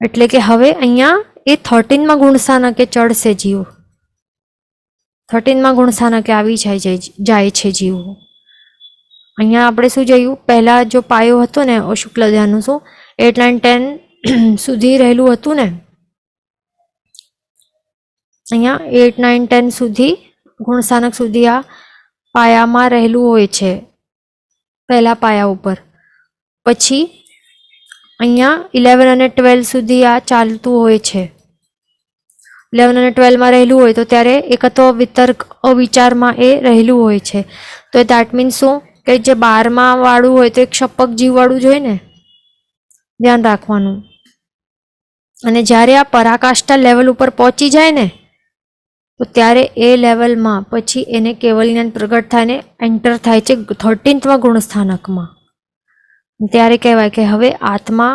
એટલે કે હવે અહીંયા એ 13માં ગુણસ્થાનકે ચડશે જીવ. 13માં ગુણસ્થાનકે આવી જાય છે જીવ. અહીંયા આપણે શું જોયું? પહેલા જો પાયો હતો ને શુક્લ ધ્યાનનું, શું 8, 9, 10 સુધી રહેલું હતું ને. અહીંયા 8, 9, 10 સુધી ગુણસ્થાનક સુધી આ પાયામાં રહેલું હોય છે, પહેલા પાયા ઉપર. પછી અહીંયા 11 અને 12 સુધી આ ચાલતું હોય છે. 11 અને 12માં રહેલું હોય તો ત્યારે એકત્વ વિતર્ક અવિચારમાં એ રહેલું હોય છે. તો એ દેટ મીન્સ શું કે જે 12માં વાળું હોય તો એક ક્ષપક જીવ વાળું જોઈએ ને, ધ્યાન રાખવાનું. અને જ્યારે આ પરાકાષ્ઠા લેવલ ઉપર પહોંચી જાય ને તો ત્યારે એ લેવલમાં પછી એને કેવલ જ્ઞાન પ્રગટ થાય ને એન્ટર થાય છે 13th ગુણસ્થાનકમાં. ત્યારે કહેવાય કે હવે આત્મા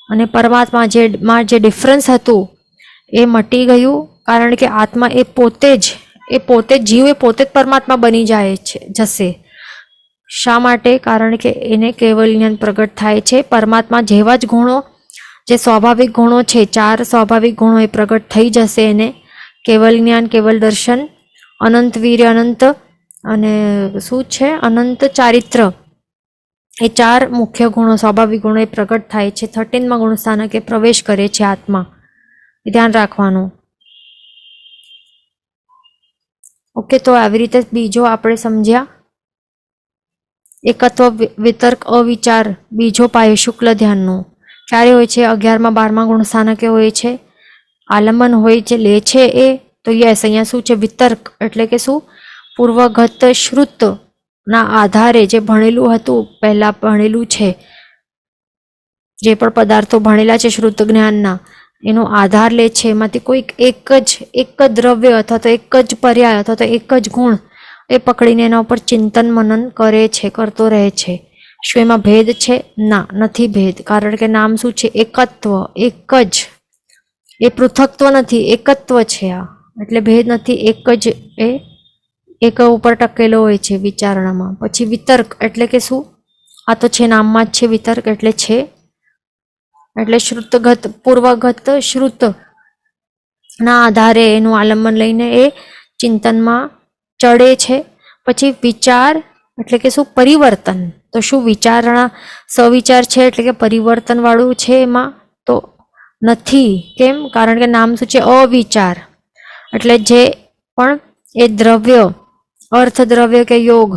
અને પરમાત્મા જે ડિફરન્સ હતું એ મટી ગયું, કારણ કે આત્મા એ પોતે જ જીવ એ પોતે જ પરમાત્મા બની જાય છે જશે. શા માટે? કારણ કે એને કેવલ જ્ઞાન પ્રગટ થાય છે. પરમાત્મા જેવા જ ગુણો, જે સ્વાભાવિક ગુણો છે, 4 સ્વાભાવિક ગુણો એ પ્રગટ થઈ જશે એને. કેવલ જ્ઞાન, કેવલ દર્શન, અનંત વીર્ય, અનંત અને શું છે અનંત ચારિત્ર, એ 4 મુખ્ય ગુણો, સ્વાભાવિક ગુણો એ પ્રગટ થાય છે. 13માં ગુણસ્થાનકે પ્રવેશ કરે છે આત્મા. ધ્યાન રાખવાનું. ઓકે, તો આવી રીતે બીજો આપણે સમજ્યા એકત્વ વિતર્ક અવિચાર, બીજો પાયો શુક્લ ધ્યાનનો. ક્યારે હોય છે? 11માં 12માં ગુણસ્થાનકે હોય છે. આલંબન હોય છે, લે છે એ. તો યસ, અહીંયા શું છે? વિતર્ક એટલે કે શું? પૂર્વગત શ્રુત ના આધારે જે ભણેલું હતું, પહેલા ભણેલું છે, જે પણ પદાર્થો ભણેલા છે શ્રુત જ્ઞાનના, એનો આધાર લે છે. એમાંથી કોઈક એક જ દ્રવ્ય અથવા તો એક જ પર્યાય અથવા તો એક જ ગુણ એ પકડીને એના ઉપર ચિંતન મનન કરે છે, કરતો રહે છે. શું એમાં ભેદ છે? ના, નથી ભેદ. કારણ કે નામ શું છે? એકત્વ, એક જ. એ પૃથકત્વ નથી, એકત્વ છે આ. એટલે ભેદ નથી, એક જ એ એક ઉપર ટકેલો હોય છે વિચારણામાં. પછી વિતર્ક એટલે કે શું? આ તો છે નામમાં જ છે. વિતર્ક એટલે છે, એટલે શ્રુતગત, પૂર્વગત શ્રુત ના આધારે એનું આલંબન લઈને એ ચિંતનમાં ચડે છે. પછી વિચાર એટલે કે શું? પરિવર્તન. તો શું વિચારણા સવિચાર છે એટલે કે પરિવર્તન વાળું છે એમાં? તો નથી. કેમ? કારણ કે નામ શું છે? અવિચાર. એટલે જે પણ એ દ્રવ્ય, અર્થ દ્રવ્ય કે યોગ,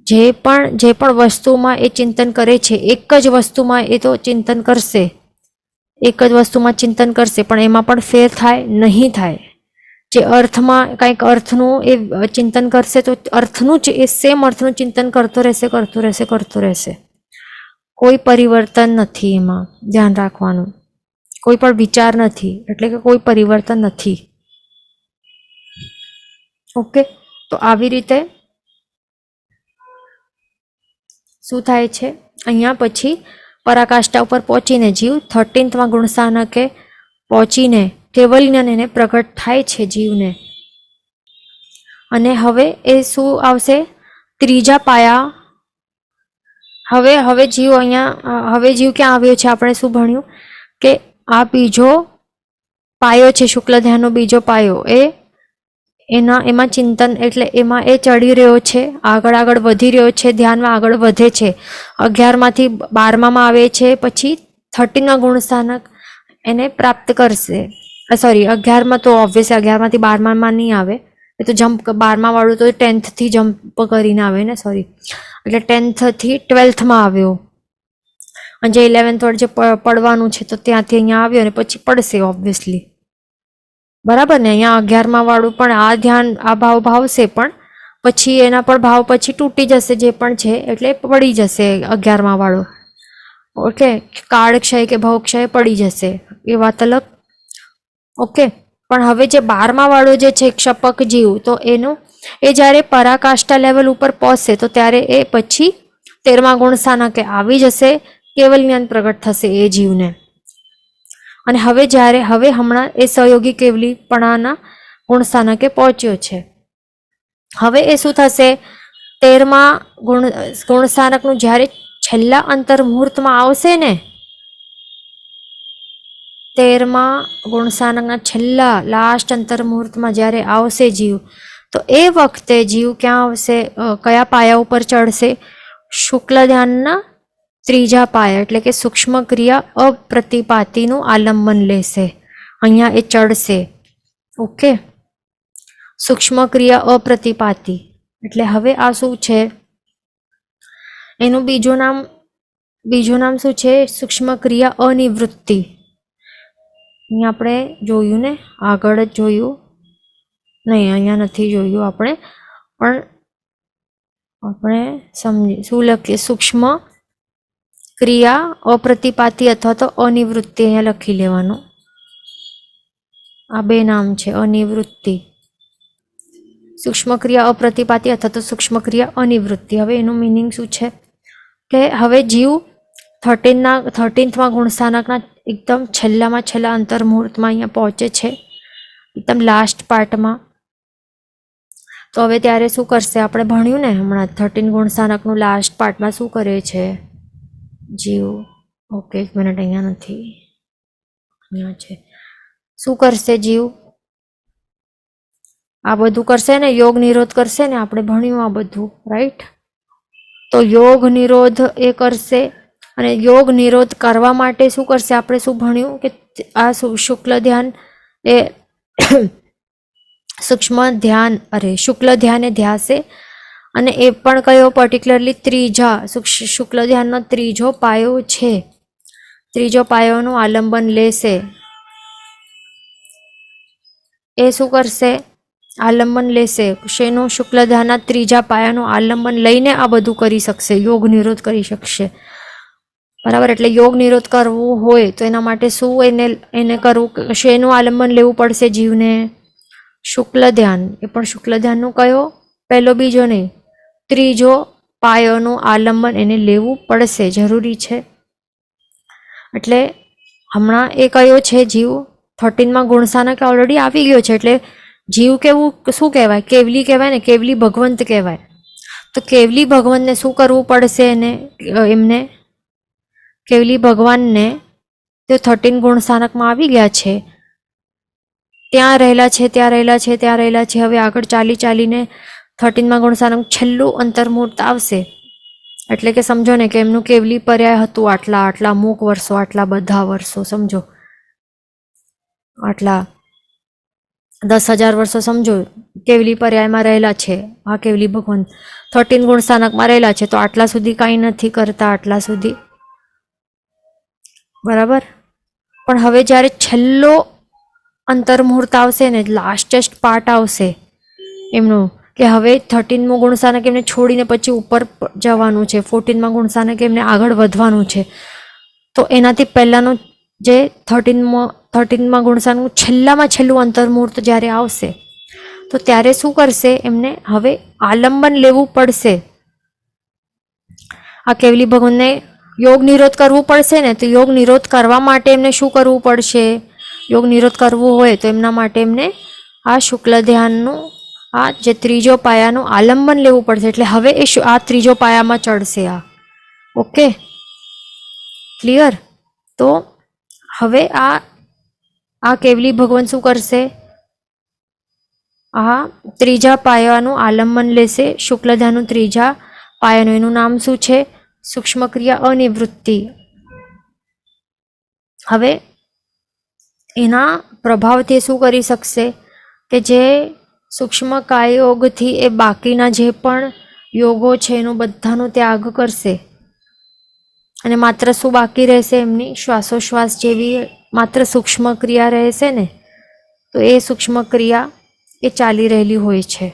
જે પણ વસ્તુમાં એ ચિંતન કરે છે, એક જ વસ્તુમાં એ તો ચિંતન કરશે, એક જ વસ્તુમાં ચિંતન કરશે, પણ એમાં પણ ફેર થાય? નહીં થાય. જે અર્થમાં કંઈક અર્થનું એ ચિંતન કરશે તો અર્થનું જ એ સેમ અર્થનું ચિંતન કરતો રહેશે. કોઈ પરિવર્તન નથી એમાં. ધ્યાન રાખવાનું. કોઈ પણ વિચાર નથી એટલે કે કોઈ પરિવર્તન નથી. ઓકે, તો આવી રીતે શું થાય છે? અહીંયા પછી પરાકાષ્ઠા ઉપર પહોંચીને જીવ 13th ગુણસ્થાનકે પહોંચીને કેવલ જ્ઞાન એને પ્રગટ થાય છે જીવને. અને હવે એ શું આવશે? ત્રીજા પાયા. હવે જીવ અહીંયા, હવે જીવ ક્યાં આવ્યો છે? આપણે શું ભણ્યું કે આ બીજો પાયો છે, શુક્લ ધ્યાનનો બીજો પાયો. એમાં ચિંતન એટલે એમાં એ ચડી રહ્યો છે, આગળ વધી રહ્યો છે, ધ્યાનમાં આગળ વધે છે. 11માંથી 12માં આવે છે, પછી 13માં ગુણસ્થાનક એને પ્રાપ્ત કરશે. સોરી, 11માં તો ઓબ્વિયસલી 11માંથી 12માં નહીં આવે, એ તો જમ્પ, 12માં વાળું તો 10th થી જમ્પ કરીને આવે ને, સોરી. એટલે 10th થી 12thમાં આવ્યો, અને જે 11th વાળું જે પડવાનું છે તો ત્યાંથી અહીંયા આવ્યો અને પછી પડશે ઓબ્વિયસલી. બરાબર ને? અહીંયા 11માં વાળું પણ આ ધ્યાન, આ ભાવ ભાવશે, પણ પછી એના પર ભાવ પછી તૂટી જશે જે પણ છે, એટલે પડી જશે 11માં વાળો. ઓકે, કાળક્ષય કે ભવક્ષય પડી જશે, એ વાત અલગ. ઓકે, પણ હવે જે 12માં વાળો જે છે ક્ષપક જીવ, તો એનું એ જ્યારે પરાકાષ્ઠા લેવલ ઉપર પહોંચશે તો ત્યારે એ પછી 13મા ગુણસ્થાનકે આવી જશે, કેવલ જ્ઞાન પ્રગટ થશે એ જીવને. અને હવે હમણાં એ સહયોગી કેવલીપણાના ગુણસ્થાનકે પહોંચ્યો છે. હવે એ શું થશે? 13મા ગુણસ્થાનકનું જ્યારે છેલ્લા અંતર મુહૂર્તમાં આવશે ને, 13મા ગુણસ્થાનકના છેલ્લા લાસ્ટ અંતર મુહૂર્તમાં જ્યારે આવશે જીવ, તો એ વખતે જીવ ક્યાં આવશે? કયા પાયા ઉપર ચડશે? શુક્લ ધ્યાનના ત્રીજા પાયા એટલે કે સૂક્ષ્મ ક્રિયા અપ્રતિપાતીનું આલંબન લેશે. અહીંયા એ ચડશે. ઓકે, સૂક્ષ્મ ક્રિયા અપ્રતિપાતી એટલે હવે આ શું છે? એનું બીજું નામ શું છે? સૂક્ષ્મ ક્રિયા અનિવૃત્તિ. અહીંયા આપણે જોયું ને, આગળ જ જોયું, નહીં અહીંયા નથી જોયું આપણે, પણ આપણે સમજી શું લખીએ, સૂક્ષ્મ ક્રિયા અપ્રતિપાતી અથવા તો અનિવૃત્તિ અહીંયા લખી લેવાનું. આ બે નામ છે, અનિવૃત્તિ. સૂક્ષ્મ ક્રિયા અપ્રતિપાતી અથવા તો સૂક્ષ્મ ક્રિયા અનિવૃત્તિ. હવે એનું મિનિંગ શું છે કે હવે જીવ 13th ગુણસ્થાનકના એકદમ છેલ્લામાં છેલ્લા અંતર્મુહૂર્તમાં અહીંયા પહોંચે છે, એકદમ લાસ્ટ પાર્ટમાં. તો હવે ત્યારે શું કરશે, આપણે ભણ્યું ને હમણાં 13 ગુણસ્થાનકનું લાસ્ટ પાર્ટમાં શું કરે છે જીવ. ઓકે, એક મિનિટ, અહીંયા નથી, અહીંયા છે. શું કરશે જીવ? આ બધું કરશે ને, યોગ નિરોધ કરશે ને, આપણે ભણ્યું આ બધું, રાઈટ? તો યોગ નિરોધ એ કરશે, અને યોગ નિરોધ કરવા માટે શું કરશે, આપણે શું ભણ્યું કે આ શુક્લ ધ્યાન એ સૂક્ષ્મ ધ્યાન, શુક્લ ધ્યાન એ ધ્યાસે, અને એ પણ કયો પર્ટિક્યુલરલી ત્રીજા શુક્લ ધ્યાનનો ત્રીજો પાયો છે. ત્રીજો પાયોનું આલંબન લેશે. એ શું કરશે, આલંબન લેશે. શેનું? શુક્લ ધ્યાનના ત્રીજા પાયાનું આલંબન લઈને આ બધું કરી શકશે, યોગ નિરોધ કરી શકશે. બરાબર? એટલે યોગ નિરોધ કરવું હોય તો એના માટે શું એને કરવું, શેનું આલંબન લેવું પડશે જીવને? શુક્લ ધ્યાન. એ પણ શુક્લ ધ્યાનનું કયો? પહેલો બીજો નહીં, ત્રીજો પાયોનું આલંબન એને લેવું પડશે, જરૂરી છે. એટલે હમણાં એ કયો છે જીવ? 13માં ગુણસ્થાનક ઓલરેડી આવી ગયો છે. એટલે જીવ કેવું શું કહેવાય? કેવલી કહેવાય ને, કેવલી ભગવંત કહેવાય. તો કેવલી ભગવંતને શું કરવું પડશે? એમને કેવલી ભગવાનને તે 13 ગુણસ્થાનકમાં આવી ગયા છે, ત્યાં રહેલા છે, ત્યાં રહેલા છે, ત્યાં રહેલા છે. હવે આગળ ચાલીને 13માં ગુણસ્થાનક છેલ્લું અંતર્મુહૂર્ત આવશે. એટલે કે સમજો ને કે એમનું કેવલી પર્યાય હતું આટલા અમુક વર્ષો, આટલા બધા વર્ષો, સમજો આટલા 10,000 વર્ષો સમજો કેવલી પર્યાયમાં રહેલા છે. આ કેવલી ભગવાન 13 ગુણસ્થાનકમાં રહેલા છે, તો આટલા સુધી કાંઈ નથી કરતા, આટલા સુધી, બરાબર? પણ હવે જ્યારે છેલ્લો અંતર્મુહૂર્ત આવશે ને, લાસ્ટેસ્ટ પાર્ટ આવશે એમનું, કે હવે 13મું ગુણસ્થાનક એમને છોડીને પછી ઉપર જવાનું છે, 14માં ગુણસ્થાનક એમને આગળ વધવાનું છે. તો એનાથી પહેલાંનું જે 13માં ગુણસ્થાનકનું છેલ્લામાં છેલ્લું અંતર્મુહૂર્ત જ્યારે આવશે, તો ત્યારે શું કરશે, એમને હવે આલંબન લેવું પડશે. આ કેવલી ભગવાનને યોગ નિરોધ કરવું પડશે ને, તો યોગ નિરોધ કરવા માટે એમને શું કરવું પડશે? યોગ નિરોધ કરવું હોય તો એમના માટે એમને આ શુક્લ ધ્યાનનું આ જે ત્રીજો પાયાનું આલંબન લેવું પડશે. એટલે હવે એ આ ત્રીજો પાયામાં ચડશે. આ ઓકે, ક્લિયર? તો હવે આ કેવલી ભગવાન શું કરશે? આ ત્રીજા પાયાનું આલંબન લેશે, શુક્લ ધ્યાનનું ત્રીજા પાયાનું. એનું નામ શું છે? સૂક્ષ્મ ક્રિયા અનિવૃત્તિ. હવે એના પ્રભાવથી શું કરી શકશે કે જે સૂક્ષ્મ કાયોગથી એ બાકીના જે પણ યોગો છે એનો બધાનો ત્યાગ કરશે, અને માત્ર શું બાકી રહેશે? એમની શ્વાસોશ્વાસ જેવી માત્ર સૂક્ષ્મ ક્રિયા રહેશે ને. તો એ સૂક્ષ્મ ક્રિયા એ ચાલી રહેલી હોય છે.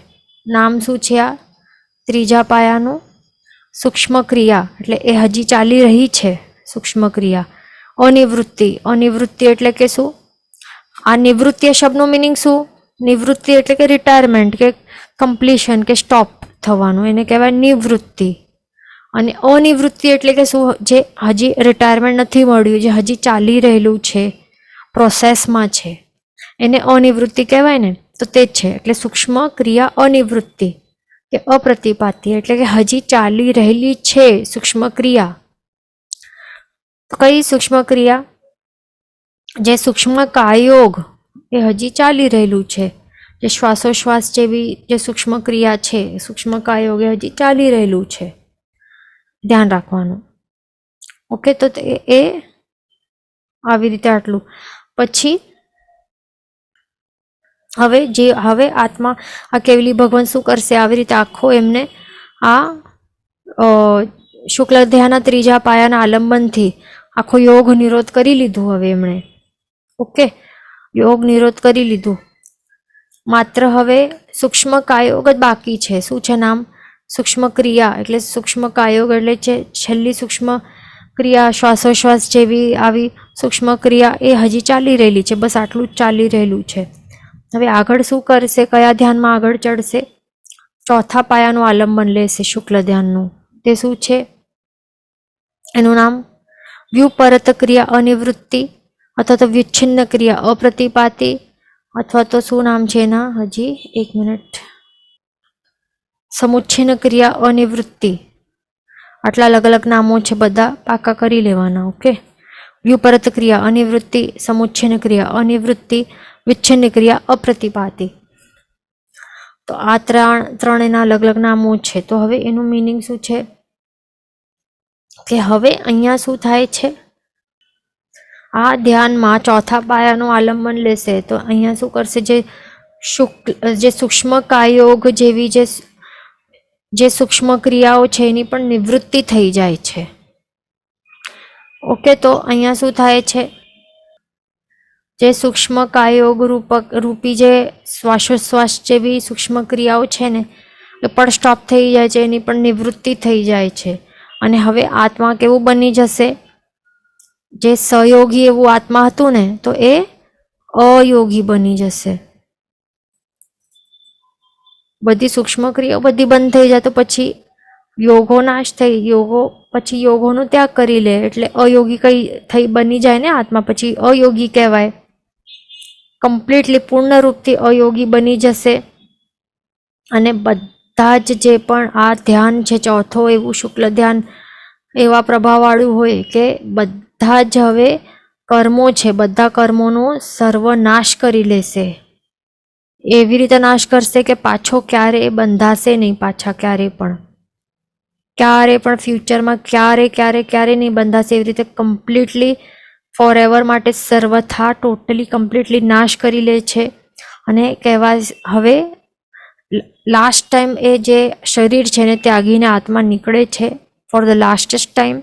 નામ શું છે આ ત્રીજા પાયાનું? સૂક્ષ્મ ક્રિયા. એટલે એ હજી ચાલી રહી છે સૂક્ષ્મ ક્રિયા. અનિવૃત્તિ. અનિવૃત્તિ એટલે કે શું? આ નિવૃત્તિ શબ્દનું મિનિંગ શું? નિવૃત્તિ એટલે કે રિટાયરમેન્ટ, કે કમ્પ્લીશન, કે સ્ટોપ થવાનું, એને કહેવાય નિવૃત્તિ. અને અનિવૃત્તિ એટલે કે શું? જે હજી રિટાયરમેન્ટ નથી મળ્યું, જે હજી ચાલી રહેલું છે, પ્રોસેસમાં છે, એને અનિવૃત્તિ કહેવાય ને. તો તે જ છે. એટલે સૂક્ષ્મ ક્રિયા અનિવૃત્તિ કે અપ્રતિપાતી, એટલે કે હજી ચાલી રહેલી છે સૂક્ષ્મ ક્રિયા. તો કઈ સૂક્ષ્મ ક્રિયા? જે સૂક્ષ્મ કાયોગ એ હજી ચાલી રહેલું છે. જે શ્વાસોશ્વાસ જેવી જે સૂક્ષ્મ ક્રિયા છે, સૂક્ષ્મ કાયોગ એ હજી ચાલી રહેલું છે. ધ્યાન રાખવાનું. ઓકે, તો એ આવી રીતે આટલું. પછી હવે આત્મા આ કેવલી ભગવાન શું કરશે? આવી રીતે આખો એમને આ શુક્લ ધ્યાનના ત્રીજા પાયાના આલંબનથી આખો યોગ નિરોધ કરી લીધું હવે એમણે. ઓકે, યોગ નિરોધ કરી લીધું, માત્ર હવે સૂક્ષ્મ કાયોગ જ બાકી છે. શું છે નામ? સૂક્ષ્મ ક્રિયા. એટલે સૂક્ષ્મ કાયોગ એટલે છે છેલ્લી સૂક્ષ્મ ક્રિયા, શ્વાસોશ્વાસ જેવી આવી સૂક્ષ્મ ક્રિયા એ હજી ચાલી રહેલી છે. બસ આટલું જ ચાલી રહેલું છે. હવે આગળ શું કરશે? કયા ધ્યાનમાં આગળ ચડશે? ચોથા પાયાનું આલંબન લેશે શુક્લ ધ્યાનનું. તે શું છે? એનું નામ વ્યુપરત ક્રિયા અનિવૃત્તિ, અથવા તો વિચ્છિન્ન ક્રિયા અપ્રતિપાતી, અથવા તો શું નામ છે એના? હજી એક મિનિટ. સમુચ્છિન્ન ક્રિયા અનિવૃત્તિ. આટલા અલગ અલગ નામો છે, બધા પાકા કરી લેવાના. ઓકે. વ્યુપરત ક્રિયા અનિવૃત્તિ, સમુચ્છિન્ન ક્રિયા અનિવૃત્તિ, વિચ્છિન્ન ક્રિયા અપ્રતિપાતી. તો આ ત્રણેના અલગ અલગ નામો છે. તો હવે એનું મિનિંગ શું છે કે હવે અહીંયા શું થાય છે? આ ધ્યાનમાં ચોથા પાયાનું આલંબન લેશે તો અહીંયા શું કરશે? જે સૂક્ષ્મ કાયોગ જેવી જે સૂક્ષ્મ ક્રિયાઓ છે એની પણ નિવૃત્તિ થઈ જાય છે. ઓકે. તો અહીંયા શું થાય છે? જે સૂક્ષ્મ કાયોગ રૂપી જે શ્વાસોશ્વાસ જેવી સૂક્ષ્મ ક્રિયાઓ છે ને એ પણ સ્ટોપ થઈ જાય છે, એની પણ નિવૃત્તિ થઈ જાય છે. અને હવે આત્મા કેવું બની જશે? જે સહયોગી એવું આત્મા હતું ને તો એ અયોગી બની જશે. બધી સૂક્ષ્મ ક્રિયાઓ બધી બંધ થઈ જાય તો પછી યોગો નાશ થઈ, પછી યોગોનો ત્યાગ કરી લે એટલે અયોગી થઈ બની જાય ને આત્મા. પછી અયોગી કહેવાય. કમ્પ્લીટલી પૂર્ણ રૂપથી અયોગી બની જશે. અને બધા જ જે પણ આ ધ્યાન છે ચોથો એવું શુક્લ ધ્યાન એવા પ્રભાવવાળું હોય કે બધા જ હવે કર્મો છે, બધા કર્મોનો સર્વનાશ કરી લેશે. એવી રીતે નાશ કરશે કે પાછો ક્યારે બંધાશે નહીં, પાછા ક્યારે પણ ફ્યુચરમાં ક્યારે નહીં બંધાશે. એવી રીતે કમ્પ્લીટલી ફોર એવર માટે સર્વથા ટોટલી કમ્પ્લીટલી નાશ કરી લે છે. અને કહેવાય હવે લાસ્ટ ટાઈમ એ જે શરીર છે ને ત્યાગીને આત્મા નીકળે છે ફોર ધ લાસ્ટેસ્ટ ટાઈમ.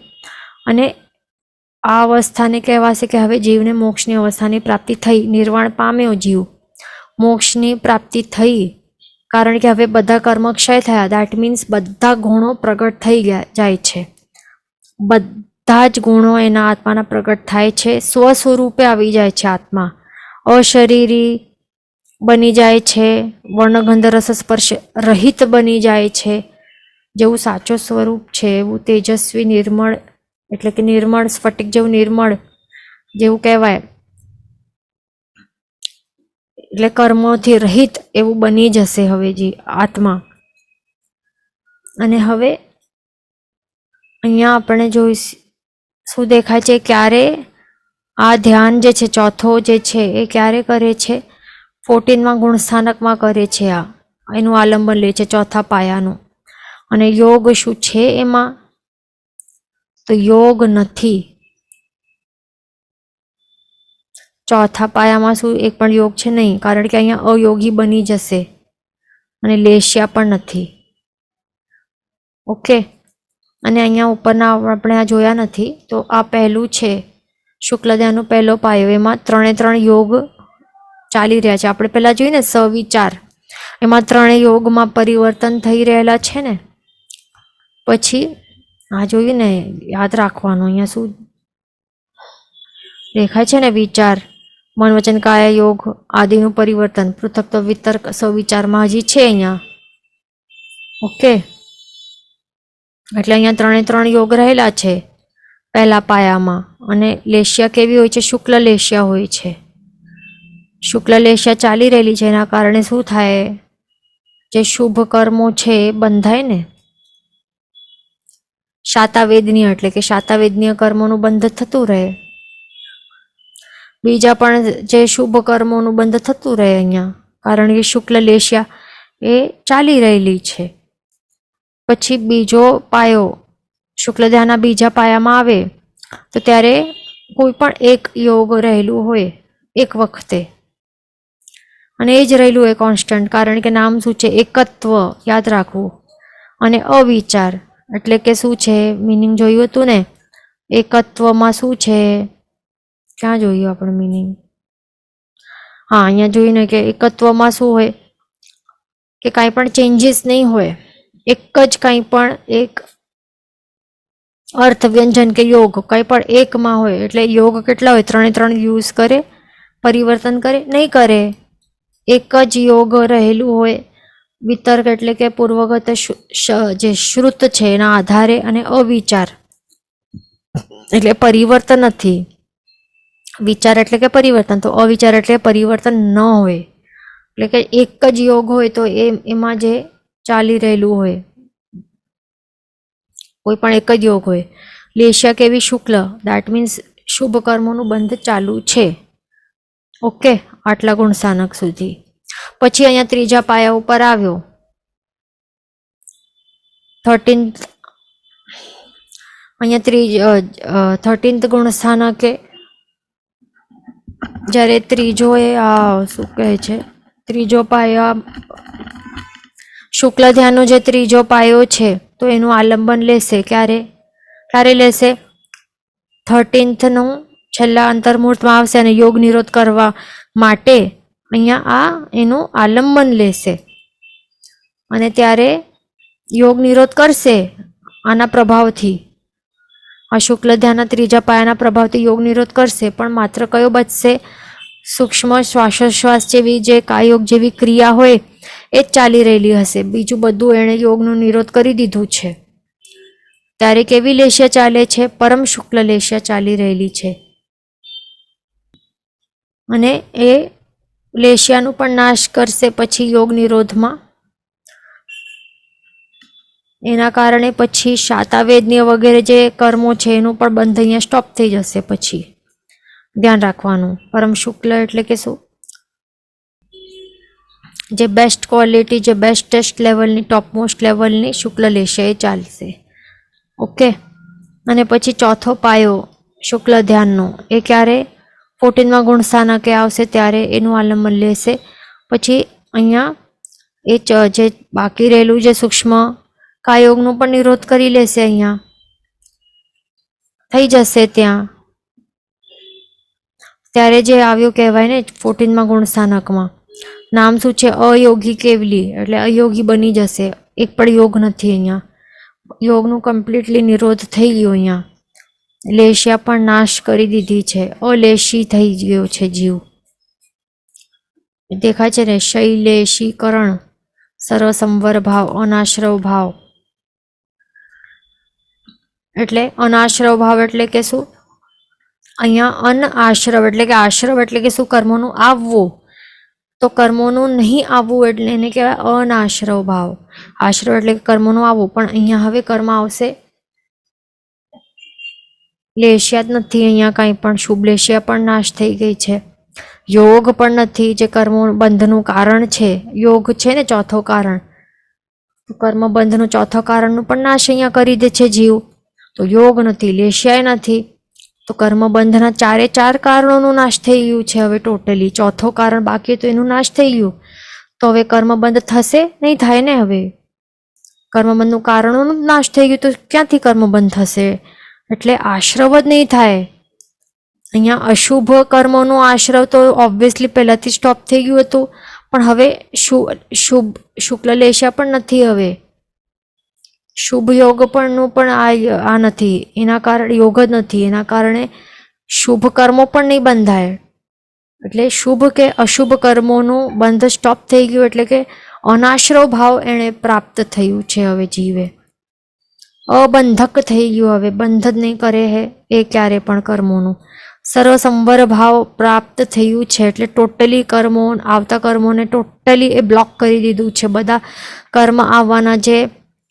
અને આ અવસ્થાને કહેવાશે કે હવે જીવને મોક્ષની અવસ્થાની પ્રાપ્તિ થઈ, નિર્વાણ પામ્યો જીવ, મોક્ષની પ્રાપ્તિ થઈ. કારણ કે હવે બધા કર્મ ક્ષય થયા. દેટ મીન્સ બધા ગુણો પ્રગટ થઈ જાય છે. બધા જ ગુણો એના આત્માના પ્રગટ થાય છે, સ્વ સ્વરૂપે આવી જાય છે. આત્મા અશરીરી બની જાય છે, વર્ણગંધ રસ સ્પર્શ રહિત બની જાય છે. જેવું સાચો સ્વરૂપ છે એવું તેજસ્વી નિર્મળ, એટલે કે નિર્મળ સ્ફટિક જેવું નિર્મળ જેવું કહેવાય, એટલે કર્મોથી રહિત એવું બની જશે હવે જે આત્મા. અને હવે અહીંયા આપણે જોઈ શું દેખાય છે? ક્યારે આ ધ્યાન જે છે ચોથો જે છે એ ક્યારે કરે છે? 14માં ગુણસ્થાનકમાં કરે છે. આ એનું આલંબન લે છે ચોથા પાયાનું. અને યોગ શું છે એમાં? તો યોગ નથી. ચોથા પાયામાં શું એક પણ યોગ છે નહીં, કારણ કે અહીંયા અયોગી બની જશે અને લેશ્યા પણ નથી. ઓકે. અને અહીંયા ઉપરના આપણે આ જોયા નથી. તો આ પહેલું છે શુક્લ ધ્યાનનો પહેલો પાયો. એમાં ત્રણ યોગ ચાલી રહ્યા છે. આપણે પહેલા જોઈએ ને સવિચાર, એમાં ત્રણેય યોગમાં પરિવર્તન થઈ રહેલા છે ને. પછી આ જોયું ને, યાદ રાખવાનું અહીંયા શું દેખાય છે ને? વિચાર, મન વચન કાયા યોગ આદિનું પરિવર્તન, પૃથક્ત્વ વિતર્ક સવિચારમાં હજી છે અહીંયા. ઓકે. એટલે અહીંયા ત્રણ યોગ રહેલા છે પહેલા પાયામાં. અને લેશ્યા કેવી હોય છે? શુક્લ લેશ્યા હોય છે. શુક્લ લેશ્યા ચાલી રહેલી છે. એના કારણે શું થાય? જે શુભ કર્મો છે એ બંધાય ને. શાતાવેદનીય એટલે કે શાતાવેદનીય કર્મોનું બંધ થતું રહે. બીજા પણ જે શુભ કર્મોનું બંધ થતું રહે અહીંયા, કારણ કે શુક્લ લેશ્યા એ ચાલી રહેલી છે. પછી બીજો પાયો શુક્લ ધ્યાનના બીજા પાયામાં આવે તો ત્યારે કોઈ પણ એક યોગ રહેલું હોય એક વખતે, અને એ જ રહેલું હોય કોન્સ્ટન્ટ, કારણ કે નામ શું છે? એકત્વ. યાદ રાખવું. અને અવિચાર એટલે કે શું છે? મિનિંગ જોયું હતું ને? એકત્વમાં શું છે? ક્યાં જોયું આપણે મિનિંગ? હા, અહીંયા જોઈને કે એકત્વમાં શું હોય કે કાંઈ પણ ચેન્જીસ નહીં હોય, એક જ કાંઈ પણ એક અર્થ વ્યંજન કે યોગ કંઈ પણ એકમાં હોય. એટલે યોગ કેટલા હોય? 3 યુઝ કરે, પરિવર્તન કરે? નહીં કરે. એક જ યોગ રહેલું હોય. વિતર્ક એટલે કે પૂર્વગત જે શ્રુત છે એના આધારે, અને અવિચાર એટલે પરિવર્તન નથી. વિચાર એટલે કે પરિવર્તન, તો અવિચાર એટલે પરિવર્તન ન હોય. એટલે કે એક જ યોગ હોય તો એમાં જે ચાલી રહેલું હોય, કોઈ પણ એક જ યોગ હોય. લેશ્યા કેવી? શુક્લ, દેટ મીન્સ શુભ કર્મોનું બંધ ચાલુ છે. ઓકે, આટલા ગુણસ્થાનક સુધી. પછી અહીંયા ત્રીજા પાયા ઉપર આવ્યો 13th. અહીંયા 13th ગુણસ્થાનકે જ્યારે ત્રીજો એ શું કહે છે, ત્રીજો પાયો શુક્લ ધ્યાનનો જે ત્રીજો પાયો છે તો એનું આલંબન લેશે. ક્યારે લેશે? 13th નું છેલ્લા અંતર્મુહૂર્તમાં આવશે અને યોગ નિરોધ કરવા માટે અહીંયા એનું આલંબન લેશે અને ત્યારે યોગ નિરોધ કરશે આના પ્રભાવથી. આ શુક્લ ધ્યાનના ત્રીજા પાયાના પ્રભાવથી યોગ નિરોધ કરશે, પણ માત્ર કયો બચશે? સૂક્ષ્મ શ્વાસોશ્વાસ જેવી જે કાયોગ જેવી ક્રિયા હોય એ જ ચાલી રહેલી હશે. બીજું બધું એણે યોગનો નિરોધ કરી દીધું છે. ત્યારે કેવી લેશ્યા ચાલે છે? પરમ શુક્લ લેશ્યા ચાલી રહેલી છે. અને એ લેશ્યાનું પણ નાશ કરશે પછી યોગ નિરોધમાં. એના કારણે પછી શાતાવેદન્ય વગેરે જે કર્મો છે એનું પણ બંધ અહીંયા સ્ટોપ થઈ જશે. પછી ધ્યાન રાખવાનું, પરમ શુક્લ એટલે કે શું? જે બેસ્ટ ક્વોલિટી, જે બેસ્ટેસ્ટ લેવલની, ટોપમોસ્ટ લેવલની શુક્લ લેશ્યા એ ચાલશે. ઓકે. અને પછી ચોથો પાયો શુક્લ ધ્યાનનો એ ક્યારે? 14માં ગુણસ્થાનકે આવશે ત્યારે એનું આલંબન લેશે. પછી અહીંયા એ જે બાકી રહેલું જે સૂક્ષ્મ કાયોગનું પણ નિરોધ કરી લેશે. અહીંયા થઈ જશે ત્યાં. ત્યારે જે આવ્યું કહેવાય ને 14માં ગુણસ્થાનકમાં નામ શું છે? અયોગી કેવલી, એટલે અયોગી બની જશે. એક પણ યોગ નથી અહીંયા. યોગનું કમ્પ્લીટલી નિરોધ થઈ ગયો. અહીંયા લેશ્યા પણ નાશ કરી દીધી છે. અલેશી થઈ ગયો છે જીવ. દેખાય છે ને? શૈલેષીકરણ, સર્વસંવર ભાવ, અનાશ્રવ ભાવ. એટલે અનાશ્રવ ભાવ એટલે કે શું? અહીંયા અનઆશ્રવ એટલે કે આશ્રવ એટલે કે શું? કર્મોનું આવવું. તો કર્મોનું નહીં આવવું એટલે એને કહેવાય અનાશ્રવ ભાવ. આશ્રવ એટલે કે કર્મોનું આવવું, પણ અહીંયા હવે કર્મ આવશે. લેશ્યા જ નથી અહીંયા કાંઈ પણ. શુભ લેશ્યા પણ નાશ થઈ ગઈ છે. યોગ પણ નથી જે કર્મો બંધનું કારણ છે. યોગ છે ને ચોથો કારણ, કર્મ બંધનું ચોથો કારણનું પણ નાશ અહીંયા કરી દે છે જીવ. તો યોગ નથી, લેશ્યાય નથી, તો કર્મ બંધના 4 કારણોનું નાશ થઈ ગયું છે. હવે ટોટલી ચોથો કારણ બાકી, તો એનું નાશ થઈ ગયું. તો હવે કર્મ બંધ થશે? નહીં થાય ને. હવે કર્મબંધનું કારણોનું નાશ થઈ ગયું તો ક્યાંથી કર્મ બંધ થશે? એટલે આશ્રવ જ નહીં થાય. અહીંયા અશુભ કર્મોનું આશ્રવ તો ઓબ્વિયસલી પહેલાથી સ્ટોપ થઈ ગયું હતું, પણ હવે શુક્લ લેશ્યા પણ નથી. હવે શુભ યોગ પણ આ નથી. એના કારણે યોગ જ નથી, એના કારણે શુભ કર્મો પણ નહીં બંધાય. એટલે શુભ કે અશુભ કર્મોનું બંધ સ્ટોપ થઈ ગયું. એટલે કે અનાશ્રવ ભાવ એણે પ્રાપ્ત થયું છે. હવે જીવે અબંધક થઈ ગયું. હવે બંધ જ નહીં કરે હે એ ક્યારે પણ કર્મોનું. સર્વસંવર ભાવ પ્રાપ્ત થયું છે. એટલે ટોટલી કર્મો, આવતા કર્મોને ટોટલી એ બ્લોક કરી દીધું છે. બધા કર્મ આવવાના જે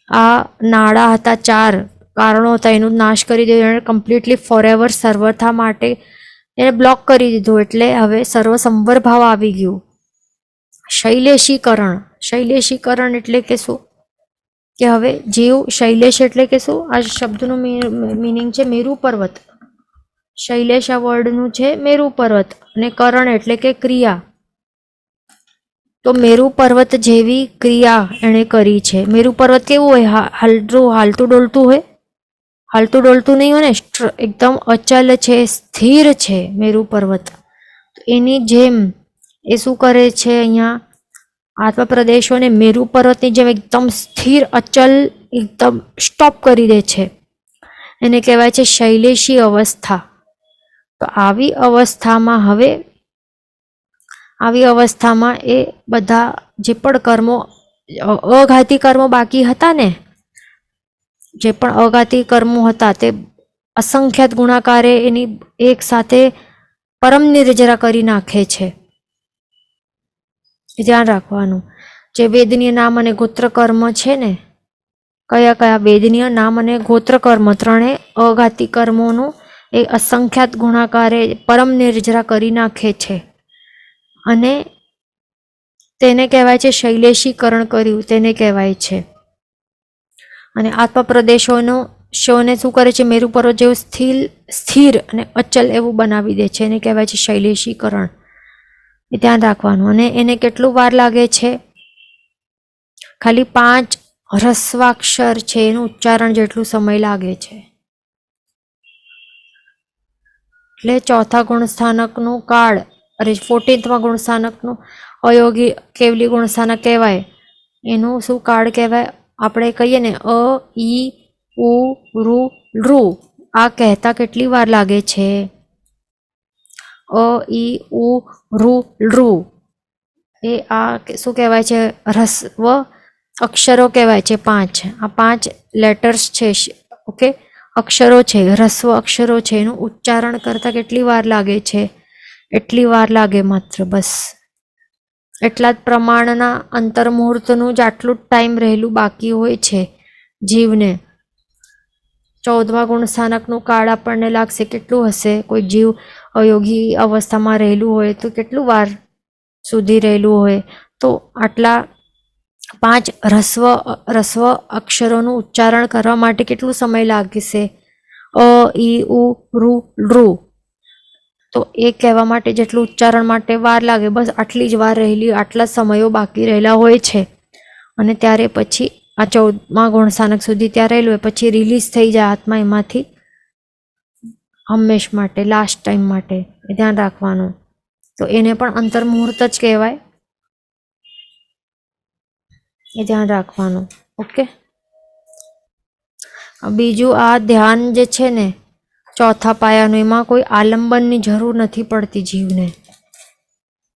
આ નાળા હતા, 4 કારણો હતા, એનું નાશ કરી દીધું. એણે કમ્પ્લીટલી ફોરએવર સર્વથા માટે એને બ્લોક કરી દીધું. એટલે હવે સર્વસંવર ભાવ આવી ગયું. શૈલેષીકરણ, શૈલેષીકરણ એટલે કે શું? કે હવે જીવ, શૈલેષ એટલે કે શું? આ શબ્દનું મિનિંગ છે મેરુ પર્વત. શૈલેષ આ વર્ડનું છે મેરુ પર્વત, અને કરણ એટલે કે ક્રિયા. તો મેરુ પર્વત જેવી ક્રિયા એણે કરી છે. મેરુ પર્વત કેવું હોય? હાલતું ડોલતું હોય? હાલતું ડોલતું નહીં હોય ને, એકદમ અચલ છે, સ્થિર છે મેરુ પર્વત. એની જેમ એ શું કરે છે અહીંયા આત્મા પ્રદેશોને મેરુ પર્વતની જેમ એકદમ સ્થિર અચલ એકદમ સ્ટોપ કરી દે છે. એને કહેવાય છે શૈલેષી અવસ્થા. તો આવી અવસ્થામાં એ બધા જે પણ કર્મો અઘાતી કર્મો બાકી હતા ને, જે પણ અઘાતી કર્મો હતા તે અસંખ્યાત ગુણાકારે એની એક સાથે પરમ નિર્જરા કરી નાખે છે. ધ્યાન રાખવાનું. જે વેદનીય નામ અને ગોત્ર કર્મ છે ને, કયા વેદનીય નામ અને ગોત્ર કર્મ ત્રણે અઘાતી કર્મોનું એ અસંખ્યાત ગુણાકારે પરમ નિર્જરા કરી નાખે છે. અને તેને કહેવાય છે શૈલેષીકરણ કર્યું, તેને કહેવાય છે. અને આત્મા પ્રદેશોનો શોને શું કરે છે, મેરુ પર્વત જેવું સ્થિર અને અચલ એવું બનાવી દે છે. એને કહેવાય છે શૈલેષીકરણ. એ ધ્યાન રાખવાનું. અને એને કેટલું વાર લાગે છે? ખાલી 5 હ્રસ્વાક્ષર છે એનું ઉચ્ચારણ જેટલું સમય લાગે છે. એટલે ચોથા ગુણસ્થાનકનું કાળ, 14th ગુણસ્થાનકનું અયોગી કેવલી ગુણસ્થાનક કહેવાય. એનું શું કાળ કહેવાય? આપણે કહીએ ને અ ઈ ઉ ઋ ઋ, આ કહેતા કેટલી વાર લાગે છે? અ ઈ ઉ ઋ ઋ, એ આ શું કહેવાય છે? હ્રસ્વ અક્ષરો કહેવાય છે 5. આ 5 લેટર્સ છે, ઓકે, અક્ષરો છે, હ્રસ્વ અક્ષરો છે. એનું ઉચ્ચારણ કરતા કેટલી વાર લાગે છે? એટલી વાર લાગે માત્ર, બસ. એટલા જ પ્રમાણના અંતર્મુહૂર્તનું જ આટલું જ ટાઈમ રહેલું બાકી હોય છે જીવને. 14મા ગુણસ્થાનકનું કાળ આપણને લાગશે કેટલું હશે? કોઈ જીવ અયોગી અવસ્થામાં રહેલું હોય તો કેટલું વાર સુધી રહેલું હોય? તો આટલા 5 હ્રસ્વ અક્ષરોનું ઉચ્ચારણ કરવા માટે કેટલું સમય લાગશે? અ ઈ ઉ ઋ ઋ. તો એ કહેવા માટે જેટલું ઉચ્ચારણ માટે વાર લાગે, બસ આટલી જ વાર રહેલી, આટલા સમયો બાકી રહેલા હોય છે. અને ત્યારે પછી આ 14મા ગુણસ્થાનક સુધી ત્યાં રહેલું હોય, પછી રિલીઝ થઈ જાય આત્મા એમાંથી હંમેશ માટે, લાસ્ટ ટાઈમ માટે. એ ધ્યાન રાખવાનું. તો એને પણ અંતર્મુહૂર્ત જ કહેવાય. એ ધ્યાન રાખવાનું. ઓકે. બીજું, આ ધ્યાન જે છે ને ચોથા પાયાનું, એમાં કોઈ આલંબનની જરૂર નથી પડતી જીવને.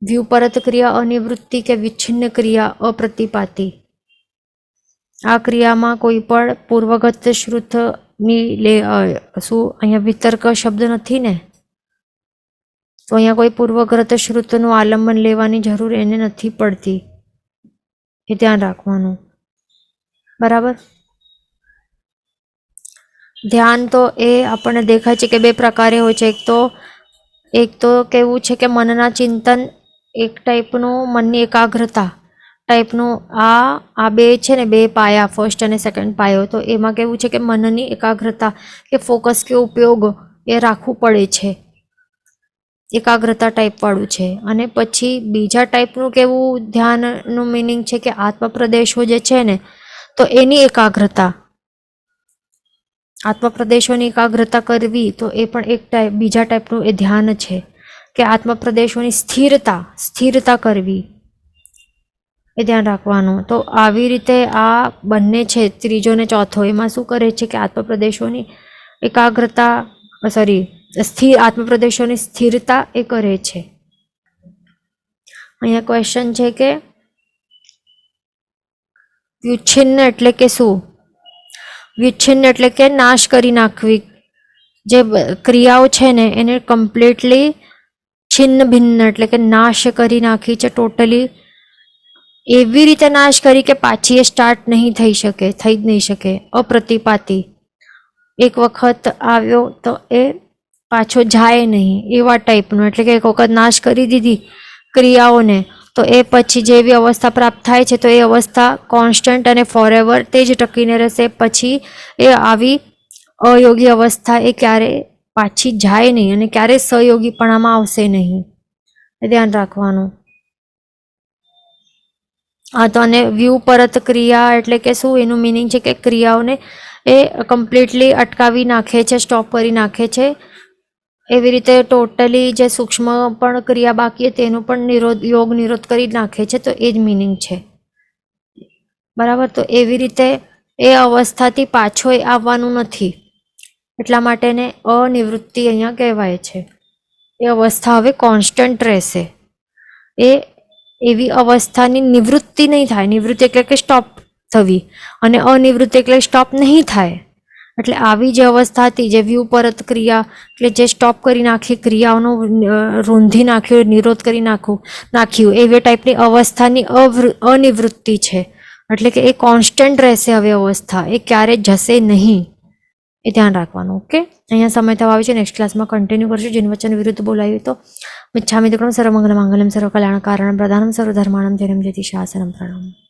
વ્યુપરત ક્રિયા અનિવૃત્તિ કે વિચ્છિન્ન ક્રિયા અપ્રતિપાતી. આ ક્રિયામાં કોઈ પણ પૂર્વગત શ્રુતની શું અહીંયા વિતર્ક શબ્દ નથી ને, તો અહીંયા કોઈ પૂર્વગત શ્રુતનું આલંબન લેવાની જરૂર એને નથી પડતી. એ ધ્યાન રાખવાનું. બરાબર. ધ્યાન તો એ આપણને દેખાય છે કે 2 પ્રકારે હોય છે. એક તો કેવું છે કે મનના ચિંતન, એક ટાઈપનું મનની એકાગ્રતા ટાઈપનું. આ 2 છે ને, 2 પાયા, ફર્સ્ટ અને સેકન્ડ પાયો. તો એમાં કેવું છે કે મનની એકાગ્રતા કે ફોકસ કે ઉપયોગ એ રાખવું પડે છે, એકાગ્રતા ટાઈપવાળું છે. અને પછી બીજા ટાઈપનું કેવું ધ્યાનનું મિનિંગ છે કે આત્મા પ્રદેશો જે છે ને, તો એની એકાગ્રતા, આત્મા પ્રદેશોની એકાગ્રતા કરવી, તો એ પણ એક બીજા ટાઈપનું એ ધ્યાન છે કે આત્મા પ્રદેશોની સ્થિરતા કરવી. એ ધ્યાન રાખવાનું. તો આવી રીતે આ બંને છે, ત્રીજો ને ચોથો. એમાં શું કરે છે કે આત્મા પ્રદેશોની એકાગ્રતા, આત્મા પ્રદેશોની સ્થિરતા એ કરે છે. અહીંયા ક્વેશ્ચન છે કે વ્યુચ્છિન્ન એટલે કે શું? વ્યુચ્છિન્ન એટલે કે નાશ કરી નાખવી. જે ક્રિયાઓ છે ને એને કમ્પ્લીટલી છિન્ન ભિન્ન એટલે કે નાશ કરી નાખી છે, ટોટલી એવી રીતે નાશ કરી કે પાછી એ સ્ટાર્ટ નહીં થઈ શકે, થઈ જ નહીં શકે. અપ્રતિપાતી. એક વખત આવ્યો તો એ પાછો જાય નહીં, એવા ટાઈપનું. એટલે કે એક વખત નાશ કરી દીધી ક્રિયાઓને, તો એ પછી જેવી અવસ્થા પ્રાપ્ત થાય છે તો એ અવસ્થા કોન્સ્ટન્ટ અને ફોરએવર તે જ ટકીને રહેશે. પછી એ આવી અયોગી અવસ્થા એ ક્યારે પાછી જાય નહીં અને ક્યારે સહયોગીપણામાં આવશે નહીં. એ ધ્યાન રાખવાનું. હા, તો અને વ્યૂ પરત ક્રિયા એટલે કે શું? એનું મિનિંગ છે કે ક્રિયાઓને એ કમ્પ્લીટલી અટકાવી નાખે છે, સ્ટોપ કરી નાખે છે. એવી રીતે ટોટલી જે સૂક્ષ્મ પણ ક્રિયા બાકી તેનું પણ યોગ નિરોધ કરી નાખે છે, તો એ જ મિનિંગ છે, બરાબર. તો એવી રીતે એ અવસ્થાથી પાછો આવવાનું નથી, એટલા માટે એને અનિવૃત્તિ અહીંયા કહેવાય છે. એ અવસ્થા હવે કોન્સ્ટન્ટ રહેશે. એ એવી અવસ્થાની નિવૃત્તિ નહીં થાય. નિવૃત્તિ એટલે કે સ્ટોપ થવી, અને અનિવૃત્તિ એટલે સ્ટોપ નહીં થાય. એટલે આવી જે અવસ્થા હતી, જે વ્યૂ પરત ક્રિયા, એટલે જે સ્ટોપ કરી નાખી ક્રિયાઓનું રૂંધી નાખ્યું, નિરોધ કરી નાખ્યું એવી ટાઈપની અવસ્થાની અનિવૃત્તિ છે. એટલે કે એ કોન્સ્ટન્ટ રહેશે હવે અવસ્થા, એ ક્યારેય જશે નહીં, એ ધ્યાન રાખવાનું. ઓકે, અહીંયા સમય થવા આવે છે. નેક્સ્ટ ક્લાસમાં કન્ટિન્યુ કરશું. જેન વચન વિરુદ્ધ બોલાયું તો મિચ્છામિ દુક્કડમ સર્વમંગલ માંગલ્યમ સર્વકલ્યાણ કારણમ પ્રધાનમ સર્વધર્માણમ ધૈર્યમ જયતિ શાસનમ. પ્રણામ.